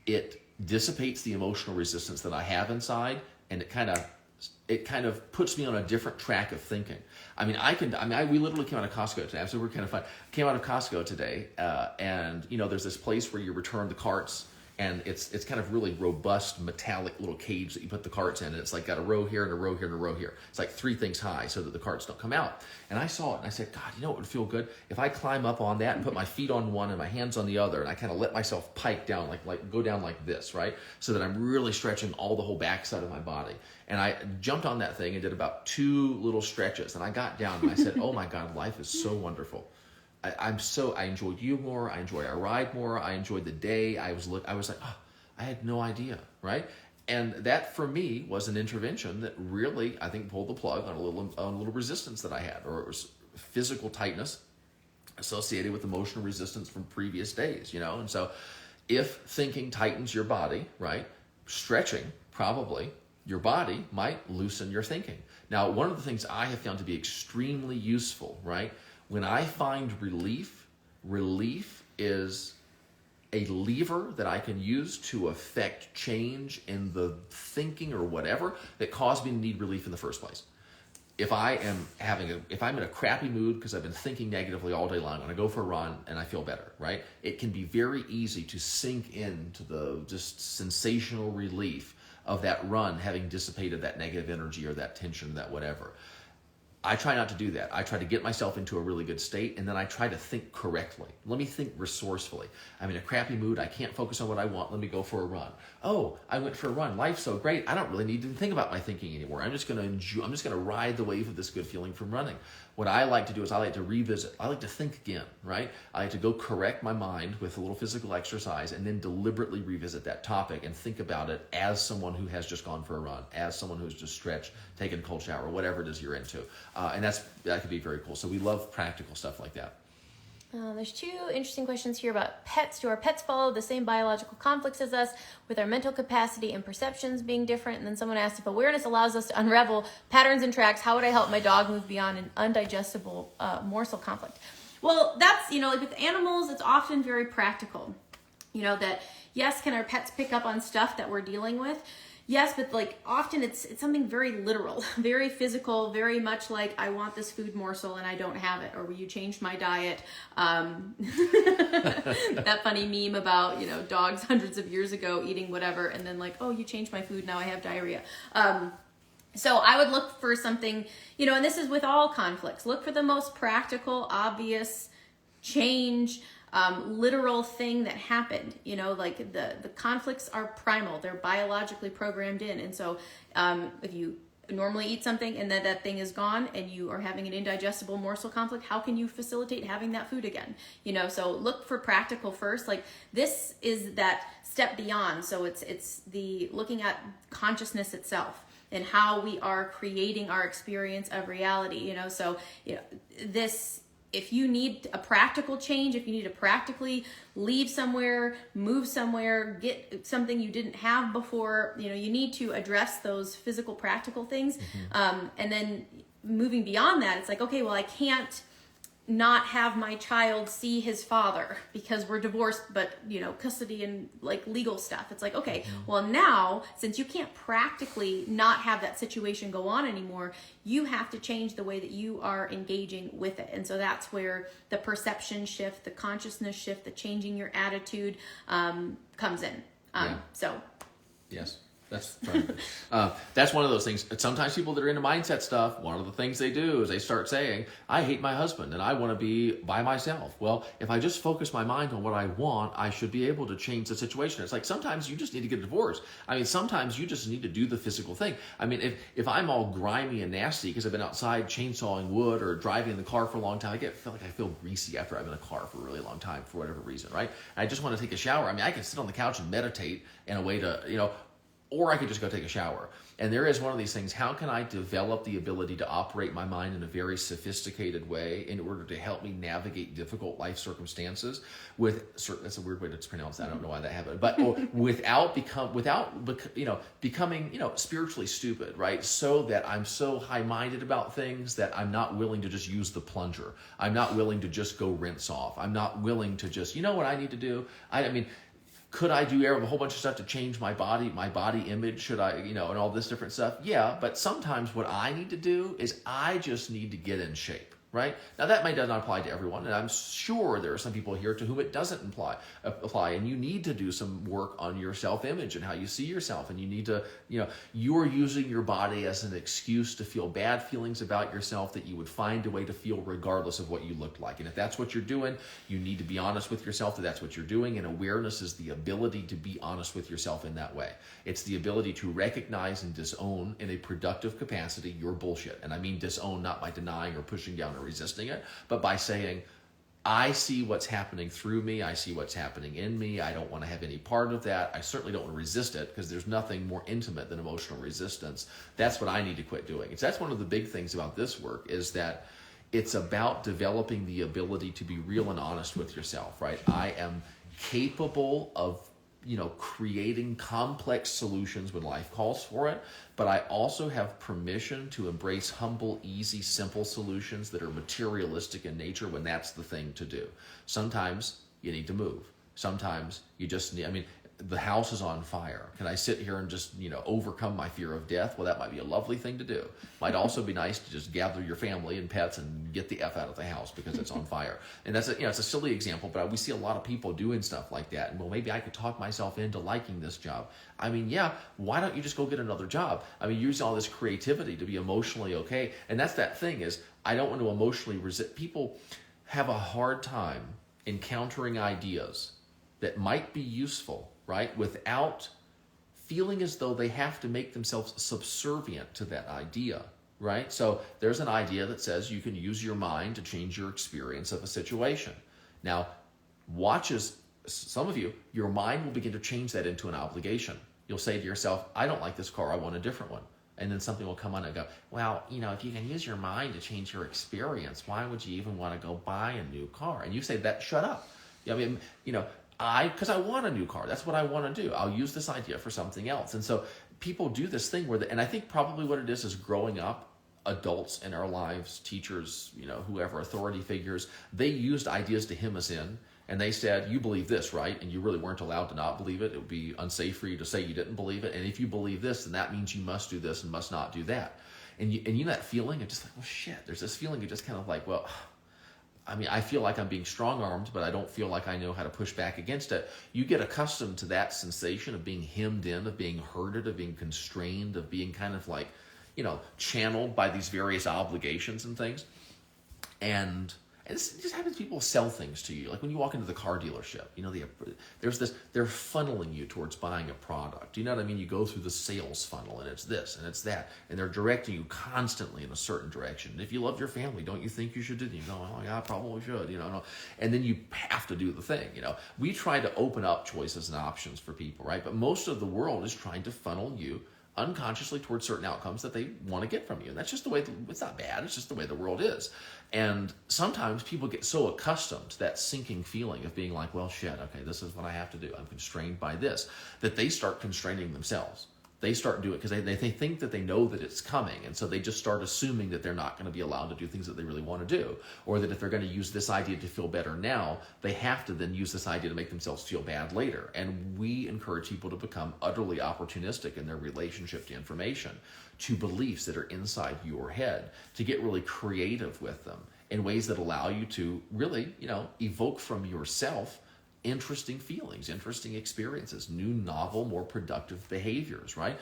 It dissipates the emotional resistance that I have inside, and it kind of puts me on a different track of thinking. We literally came out of Costco today. So we're kind of fun. Came out of Costco today, and there's this place where you return the carts, and it's kind of really robust metallic little cage that you put the carts in, and it's like got a row here and a row here and a row here. It's like 3 things high so that the carts don't come out. And I saw it and I said, God, what would feel good if I climb up on that and put my feet on one and my hands on the other, and I kind of let myself pike down, like go down like this, right? So that I'm really stretching the whole backside of my body. And I jumped on that thing and did about 2 little stretches, and I got down and I said, oh my God, life is so wonderful. I enjoyed you more. I enjoyed our ride more. I enjoyed the day. I was like, oh, I had no idea, right? And that for me was an intervention that really, I think, pulled the plug on a little resistance that I had, or it was physical tightness associated with emotional resistance from previous days, And so if thinking tightens your body, right, stretching probably, your body might loosen your thinking. Now, one of the things I have found to be extremely useful, right, when I find relief is a lever that I can use to affect change in the thinking or whatever that caused me to need relief in the first place. If I'm in a crappy mood because I've been thinking negatively all day long, and I go for a run and I feel better, right? It can be very easy to sink into the just sensational relief of that run having dissipated that negative energy or that tension, that whatever. I try not to do that. I try to get myself into a really good state, and then I try to think correctly. Let me think resourcefully. I'm in a crappy mood. I can't focus on what I want. Let me go for a run. Oh, I went for a run. Life's so great. I don't really need to think about my thinking anymore. I'm just going to enjoy. I'm just going to ride the wave of this good feeling from running. What I like to do is I like to revisit. I like to think again, right? I like to go correct my mind with a little physical exercise and then deliberately revisit that topic and think about it as someone who has just gone for a run, as someone who's just stretched, taken a cold shower, whatever it is you're into. And that could be very cool. So we love practical stuff like that. There's two interesting questions here about pets. Do our pets follow the same biological conflicts as us, with our mental capacity and perceptions being different? And then someone asked, if awareness allows us to unravel patterns and tracks, how would I help my dog move beyond an undigestible morsel conflict? Well, that's, like with animals, it's often very practical. That, yes, can our pets pick up on stuff that we're dealing with? Yes, but often it's something very literal, very physical, very much like, I want this food morsel and I don't have it, or will you change my diet? That funny meme about, dogs hundreds of years ago eating whatever, and then oh, you changed my food, now I have diarrhea. So I would look for something, and this is with all conflicts, look for the most practical, obvious change, literal thing that happened. The conflicts are primal, they're biologically programmed in. And so if you normally eat something and then that thing is gone and you are having an indigestible morsel conflict, how can you facilitate having that food again? So look for practical first. This is that step beyond. So it's the looking at consciousness itself and how we are creating our experience of reality. This, if you need a practical change, if you need to practically leave somewhere, move somewhere, get something you didn't have before, you need to address those physical, practical things. Mm-hmm. And then moving beyond that, it's okay, well, I can't not have my child see his father because we're divorced, but custody and legal stuff. It's okay, well, now since you can't practically not have that situation go on anymore, you have to change the way that you are engaging with it. And so that's where the perception shift, the consciousness shift, the changing your attitude comes in. So yes. That's one of those things. Sometimes people that are into mindset stuff, one of the things they do is they start saying, I hate my husband and I want to be by myself. Well, if I just focus my mind on what I want, I should be able to change the situation. It's sometimes you just need to get a divorce. Sometimes you just need to do the physical thing. If I'm all grimy and nasty because I've been outside chainsawing wood or driving in the car for a long time, I feel greasy after I've been in a car for a really long time for whatever reason, right? I just want to take a shower. I can sit on the couch and meditate in a way to, or I could just go take a shower. And there is one of these things, how can I develop the ability to operate my mind in a very sophisticated way in order to help me navigate difficult life circumstances that's a weird way to pronounce that, I don't know why that happened, but without becoming, spiritually stupid, right? So that I'm so high-minded about things that I'm not willing to just use the plunger. I'm not willing to just go rinse off. I'm not willing to just, what I need to do? Could I do a whole bunch of stuff to change my body image? Should I, and all this different stuff? Yeah, but sometimes what I need to do is I just need to get in shape, right? Now that does not apply to everyone, and I'm sure there are some people here to whom it doesn't apply, and you need to do some work on your self-image and how you see yourself, and you need to, you're using your body as an excuse to feel bad feelings about yourself that you would find a way to feel regardless of what you looked like. And if that's what you're doing, you need to be honest with yourself that that's what you're doing, and awareness is the ability to be honest with yourself in that way. It's the ability to recognize and disown in a productive capacity your bullshit. And I mean disown not by denying or pushing down or resisting it, but by saying, I see what's happening through me. I see what's happening in me. I don't want to have any part of that. I certainly don't want to resist it, because there's nothing more intimate than emotional resistance. That's what I need to quit doing. So that's one of the big things about this work, is that it's about developing the ability to be real and honest with yourself, right? I am capable of, creating complex solutions when life calls for it, but I also have permission to embrace humble, easy, simple solutions that are materialistic in nature when that's the thing to do. Sometimes you need to move. Sometimes you just need, the house is on fire. Can I sit here and just, overcome my fear of death? Well, that might be a lovely thing to do. Might also be nice to just gather your family and pets and get the F out of the house because it's on fire. And that's it's a silly example, but we see a lot of people doing stuff like that. And well, maybe I could talk myself into liking this job. Yeah, why don't you just go get another job? Use all this creativity to be emotionally okay. And that's that thing, is I don't want to emotionally resist. People have a hard time encountering ideas that might be useful, right, without feeling as though they have to make themselves subservient to that idea, right? So there's an idea that says you can use your mind to change your experience of a situation. Now, watch as some of you, your mind will begin to change that into an obligation. You'll say to yourself, I don't like this car, I want a different one. And then something will come on and go, well, if you can use your mind to change your experience, why would you even want to go buy a new car? And you say that, shut up. Because I want a new car. That's what I want to do. I'll use this idea for something else. And so people do this thing and I think probably what it is growing up, adults in our lives, teachers, whoever, authority figures, they used ideas to hem us in. And they said, you believe this, right? And you really weren't allowed to not believe it. It would be unsafe for you to say you didn't believe it. And if you believe this, then that means you must do this and must not do that. And you know that feeling of just like, well, shit. There's this feeling of just kind of like, well, I feel like I'm being strong-armed, but I don't feel like I know how to push back against it. You get accustomed to that sensation of being hemmed in, of being herded, of being constrained, of being kind of like, channeled by these various obligations and things. And it just happens, people sell things to you. Like when you walk into the car dealership, there's this, they're funneling you towards buying a product. You know what I mean? You go through the sales funnel, and it's this and it's that, and they're directing you constantly in a certain direction. And if you love your family, don't you think you should do it? You go, oh yeah, I probably should, and then you have to do the thing. We try to open up choices and options for people, right? But most of the world is trying to funnel you unconsciously towards certain outcomes that they want to get from you. And that's just the way, it's not bad, it's just the way the world is. And sometimes people get so accustomed to that sinking feeling of being like, well, shit, okay, this is what I have to do. I'm constrained by this, that they start constraining themselves. They start doing it because they think that they know that it's coming. And so they just start assuming that they're not going to be allowed to do things that they really want to do. Or that if they're going to use this idea to feel better now, they have to then use this idea to make themselves feel bad later. And we encourage people to become utterly opportunistic in their relationship to information, to beliefs that are inside your head, to get really creative with them in ways that allow you to really, evoke from yourself interesting feelings, interesting experiences, new, novel, more productive behaviors, right?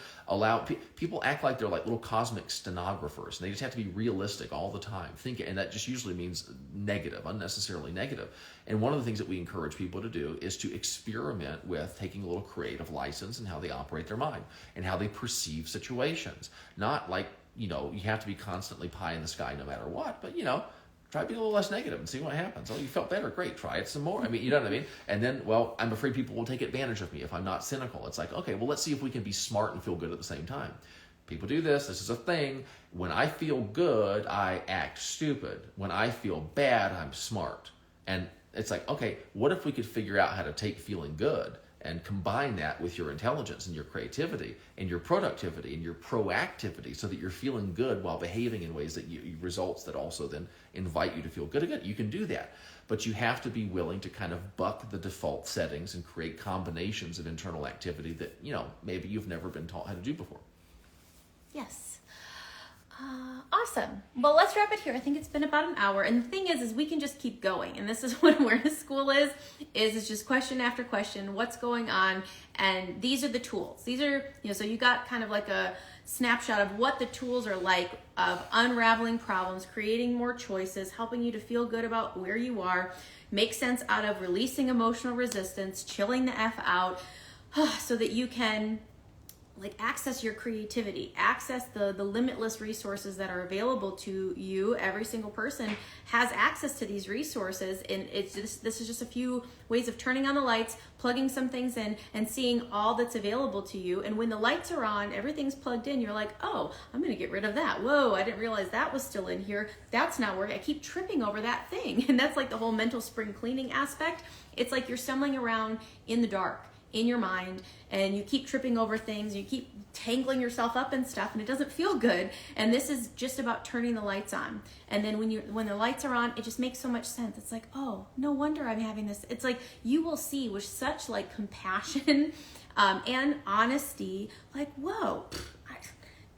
People act like they're like little cosmic stenographers, and they just have to be realistic all the time. And that just usually means negative, unnecessarily negative. And one of the things that we encourage people to do is to experiment with taking a little creative license in how they operate their mind and how they perceive situations. Not like, you have to be constantly pie in the sky no matter what, but, try to be a little less negative and see what happens. Oh, you felt better? Great. Try it some more. You know what I mean? And then, well, I'm afraid people will take advantage of me if I'm not cynical. It's like, okay, well, let's see if we can be smart and feel good at the same time. People do this. This is a thing. When I feel good, I act stupid. When I feel bad, I'm smart. And it's like, okay, what if we could figure out how to take feeling good and combine that with your intelligence and your creativity and your productivity and your proactivity so that you're feeling good while behaving in ways that results that also then invite you to feel good again. You can do that, but you have to be willing to kind of buck the default settings and create combinations of internal activity that, maybe you've never been taught how to do before. Yes. Awesome. Well, let's wrap it here. I think it's been about an hour. And the thing is we can just keep going. And this is what awareness school is it's just question after question, what's going on. And these are the tools. These are, so you got kind of like a snapshot of what the tools are like of unraveling problems, creating more choices, helping you to feel good about where you are, make sense out of releasing emotional resistance, chilling the F out, so that you can like access your creativity, access the limitless resources that are available to you. Every single person has access to these resources, and this is just a few ways of turning on the lights, plugging some things in, and seeing all that's available to you. And when the lights are on, everything's plugged in, you're like, oh, I'm gonna get rid of that. Whoa, I didn't realize that was still in here. That's not working. I keep tripping over that thing. And that's like the whole mental spring cleaning aspect. It's like you're stumbling around in the dark in your mind, and you keep tripping over things, you keep tangling yourself up and stuff, and it doesn't feel good. And this is just about turning the lights on. And then when the lights are on, it just makes so much sense. It's like, oh, no wonder I'm having this. It's like you will see with such like compassion and honesty, like, whoa,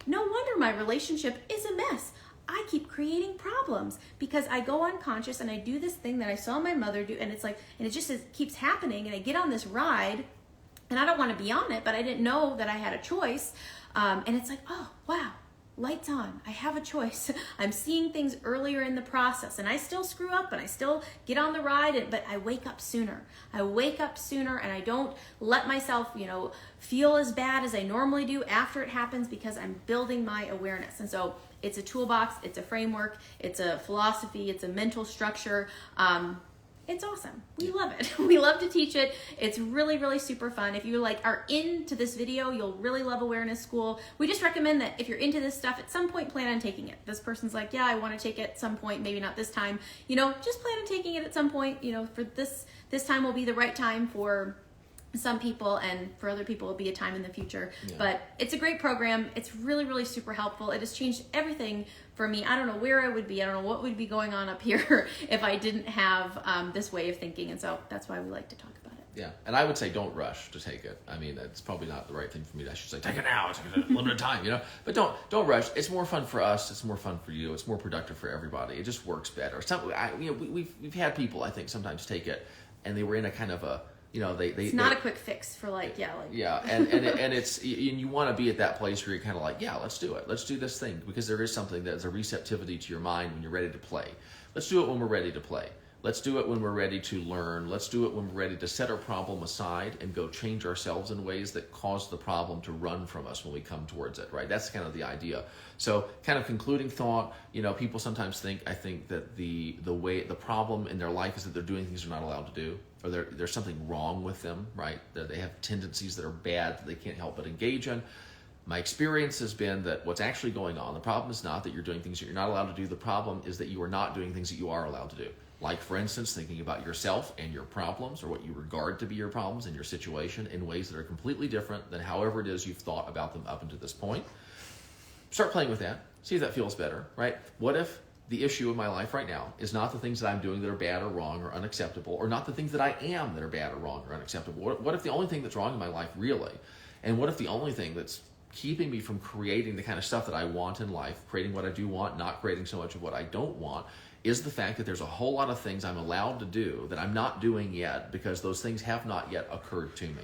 no wonder my relationship is a mess. I keep creating problems because I go unconscious and I do this thing that I saw my mother do, and it's like, and it keeps happening, and I get on this ride, and I don't want to be on it, but I didn't know that I had a choice. And it's like, oh, wow, lights on. I have a choice. I'm seeing things earlier in the process, and I still screw up and I still get on the ride, but I wake up sooner. I wake up sooner, and I don't let myself, feel as bad as I normally do after it happens, because I'm building my awareness. And so it's a toolbox, it's a framework, it's a philosophy, it's a mental structure. It's awesome. We love it. We love to teach it. It's really, really super fun. If you are into this video, you'll really love Awareness School. We just recommend that if you're into this stuff, at some point plan on taking it. This person's like, yeah, I want to take it at some point, maybe not this time. Just plan on taking it at some point. For this time will be the right time for some people, and for other people it'll be a time in the future. Yeah. But it's a great program. It's really, really super helpful. It has changed everything for me. I don't know where I would be. I don't know what would be going on up here if I didn't have this way of thinking. And so that's why we like to talk about it. Yeah, and I would say don't rush to take it. I mean, that's probably not the right thing for me. I should say take it now. It's a limited time, But don't rush. It's more fun for us. It's more fun for you. It's more productive for everybody. It just works better. We've had people, I think, sometimes take it, and they were in a kind of a it's not a quick fix for and it's, and you want to be at that place where you're kind of like, yeah, let's do it. Let's do this thing, because there is something that's a receptivity to your mind when you're ready to play. Let's do it when we're ready to play. Let's do it when we're ready to learn. Let's do it when we're ready to set our problem aside and go change ourselves in ways that cause the problem to run from us when we come towards it, right? That's kind of the idea. So kind of concluding thought, people sometimes think that the problem in their life is that they're doing things they're not allowed to do, or there's something wrong with them, right? That they have tendencies that are bad that they can't help but engage in. My experience has been that what's actually going on, the problem is not that you're doing things that you're not allowed to do. The problem is that you are not doing things that you are allowed to do. Like, for instance, thinking about yourself and your problems, or what you regard to be your problems and your situation, in ways that are completely different than however it is you've thought about them up until this point. Start playing with that. See if that feels better, right? What if the issue in my life right now is not the things that I'm doing that are bad or wrong or unacceptable, or not the things that I am that are bad or wrong or unacceptable? What if the only thing that's wrong in my life, really, and what if the only thing that's keeping me from creating the kind of stuff that I want in life, creating what I do want, not creating so much of what I don't want, is the fact that there's a whole lot of things I'm allowed to do that I'm not doing yet, because those things have not yet occurred to me.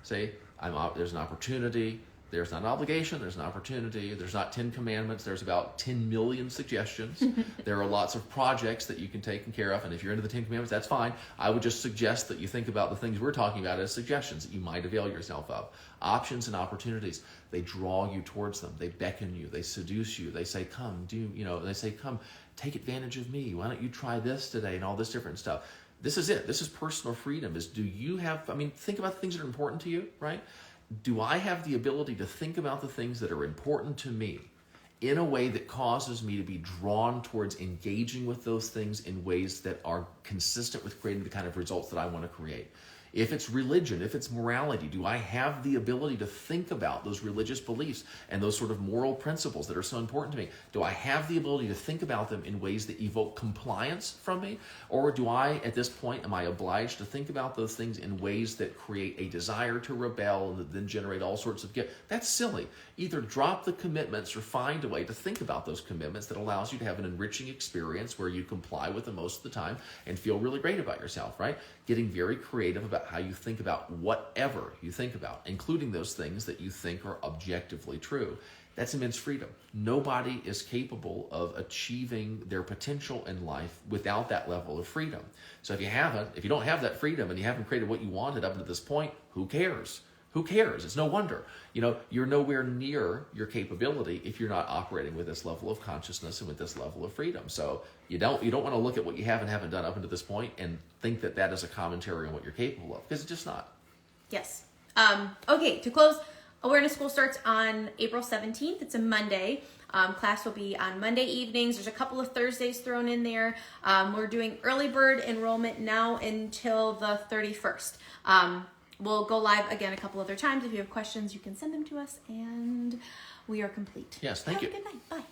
See, there's an opportunity. There's not an obligation, there's an opportunity. There's not 10 commandments, there's about 10 million suggestions. There are lots of projects that you can take care of, and if you're into the 10 commandments, that's fine. I would just suggest that you think about the things we're talking about as suggestions that you might avail yourself of. Options and opportunities, they draw you towards them. They beckon you, they seduce you. They say, come, they say, come, take advantage of me. Why don't you try this today, and all this different stuff. This is it. This is personal freedom. Think about the things that are important to you, right? Do I have the ability to think about the things that are important to me in a way that causes me to be drawn towards engaging with those things in ways that are consistent with creating the kind of results that I want to create? If it's religion, if it's morality, do I have the ability to think about those religious beliefs and those sort of moral principles that are so important to me? Do I have the ability to think about them in ways that evoke compliance from me? Or do I, at this point, am I obliged to think about those things in ways that create a desire to rebel and then generate all sorts of guilt? That's silly. Either drop the commitments or find a way to think about those commitments that allows you to have an enriching experience where you comply with them most of the time and feel really great about yourself, right? Getting very creative about how you think about whatever you think about, including those things that you think are objectively true. That's immense freedom. Nobody is capable of achieving their potential in life without that level of freedom. So if you don't have that freedom and you haven't created what you wanted up to this point, who cares? Who cares? It's no wonder. You're nowhere near your capability if you're not operating with this level of consciousness and with this level of freedom. So you don't want to look at what you have and haven't done up until this point and think that that is a commentary on what you're capable of, because it's just not. Yes. Okay, to close, Awareness School starts on April 17th. It's a Monday. Class will be on Monday evenings. There's a couple of Thursdays thrown in there. We're doing early bird enrollment now until the 31st. We'll go live again a couple other times. If you have questions, you can send them to us, and we are complete. Yes, thank you. Have a good night. Bye.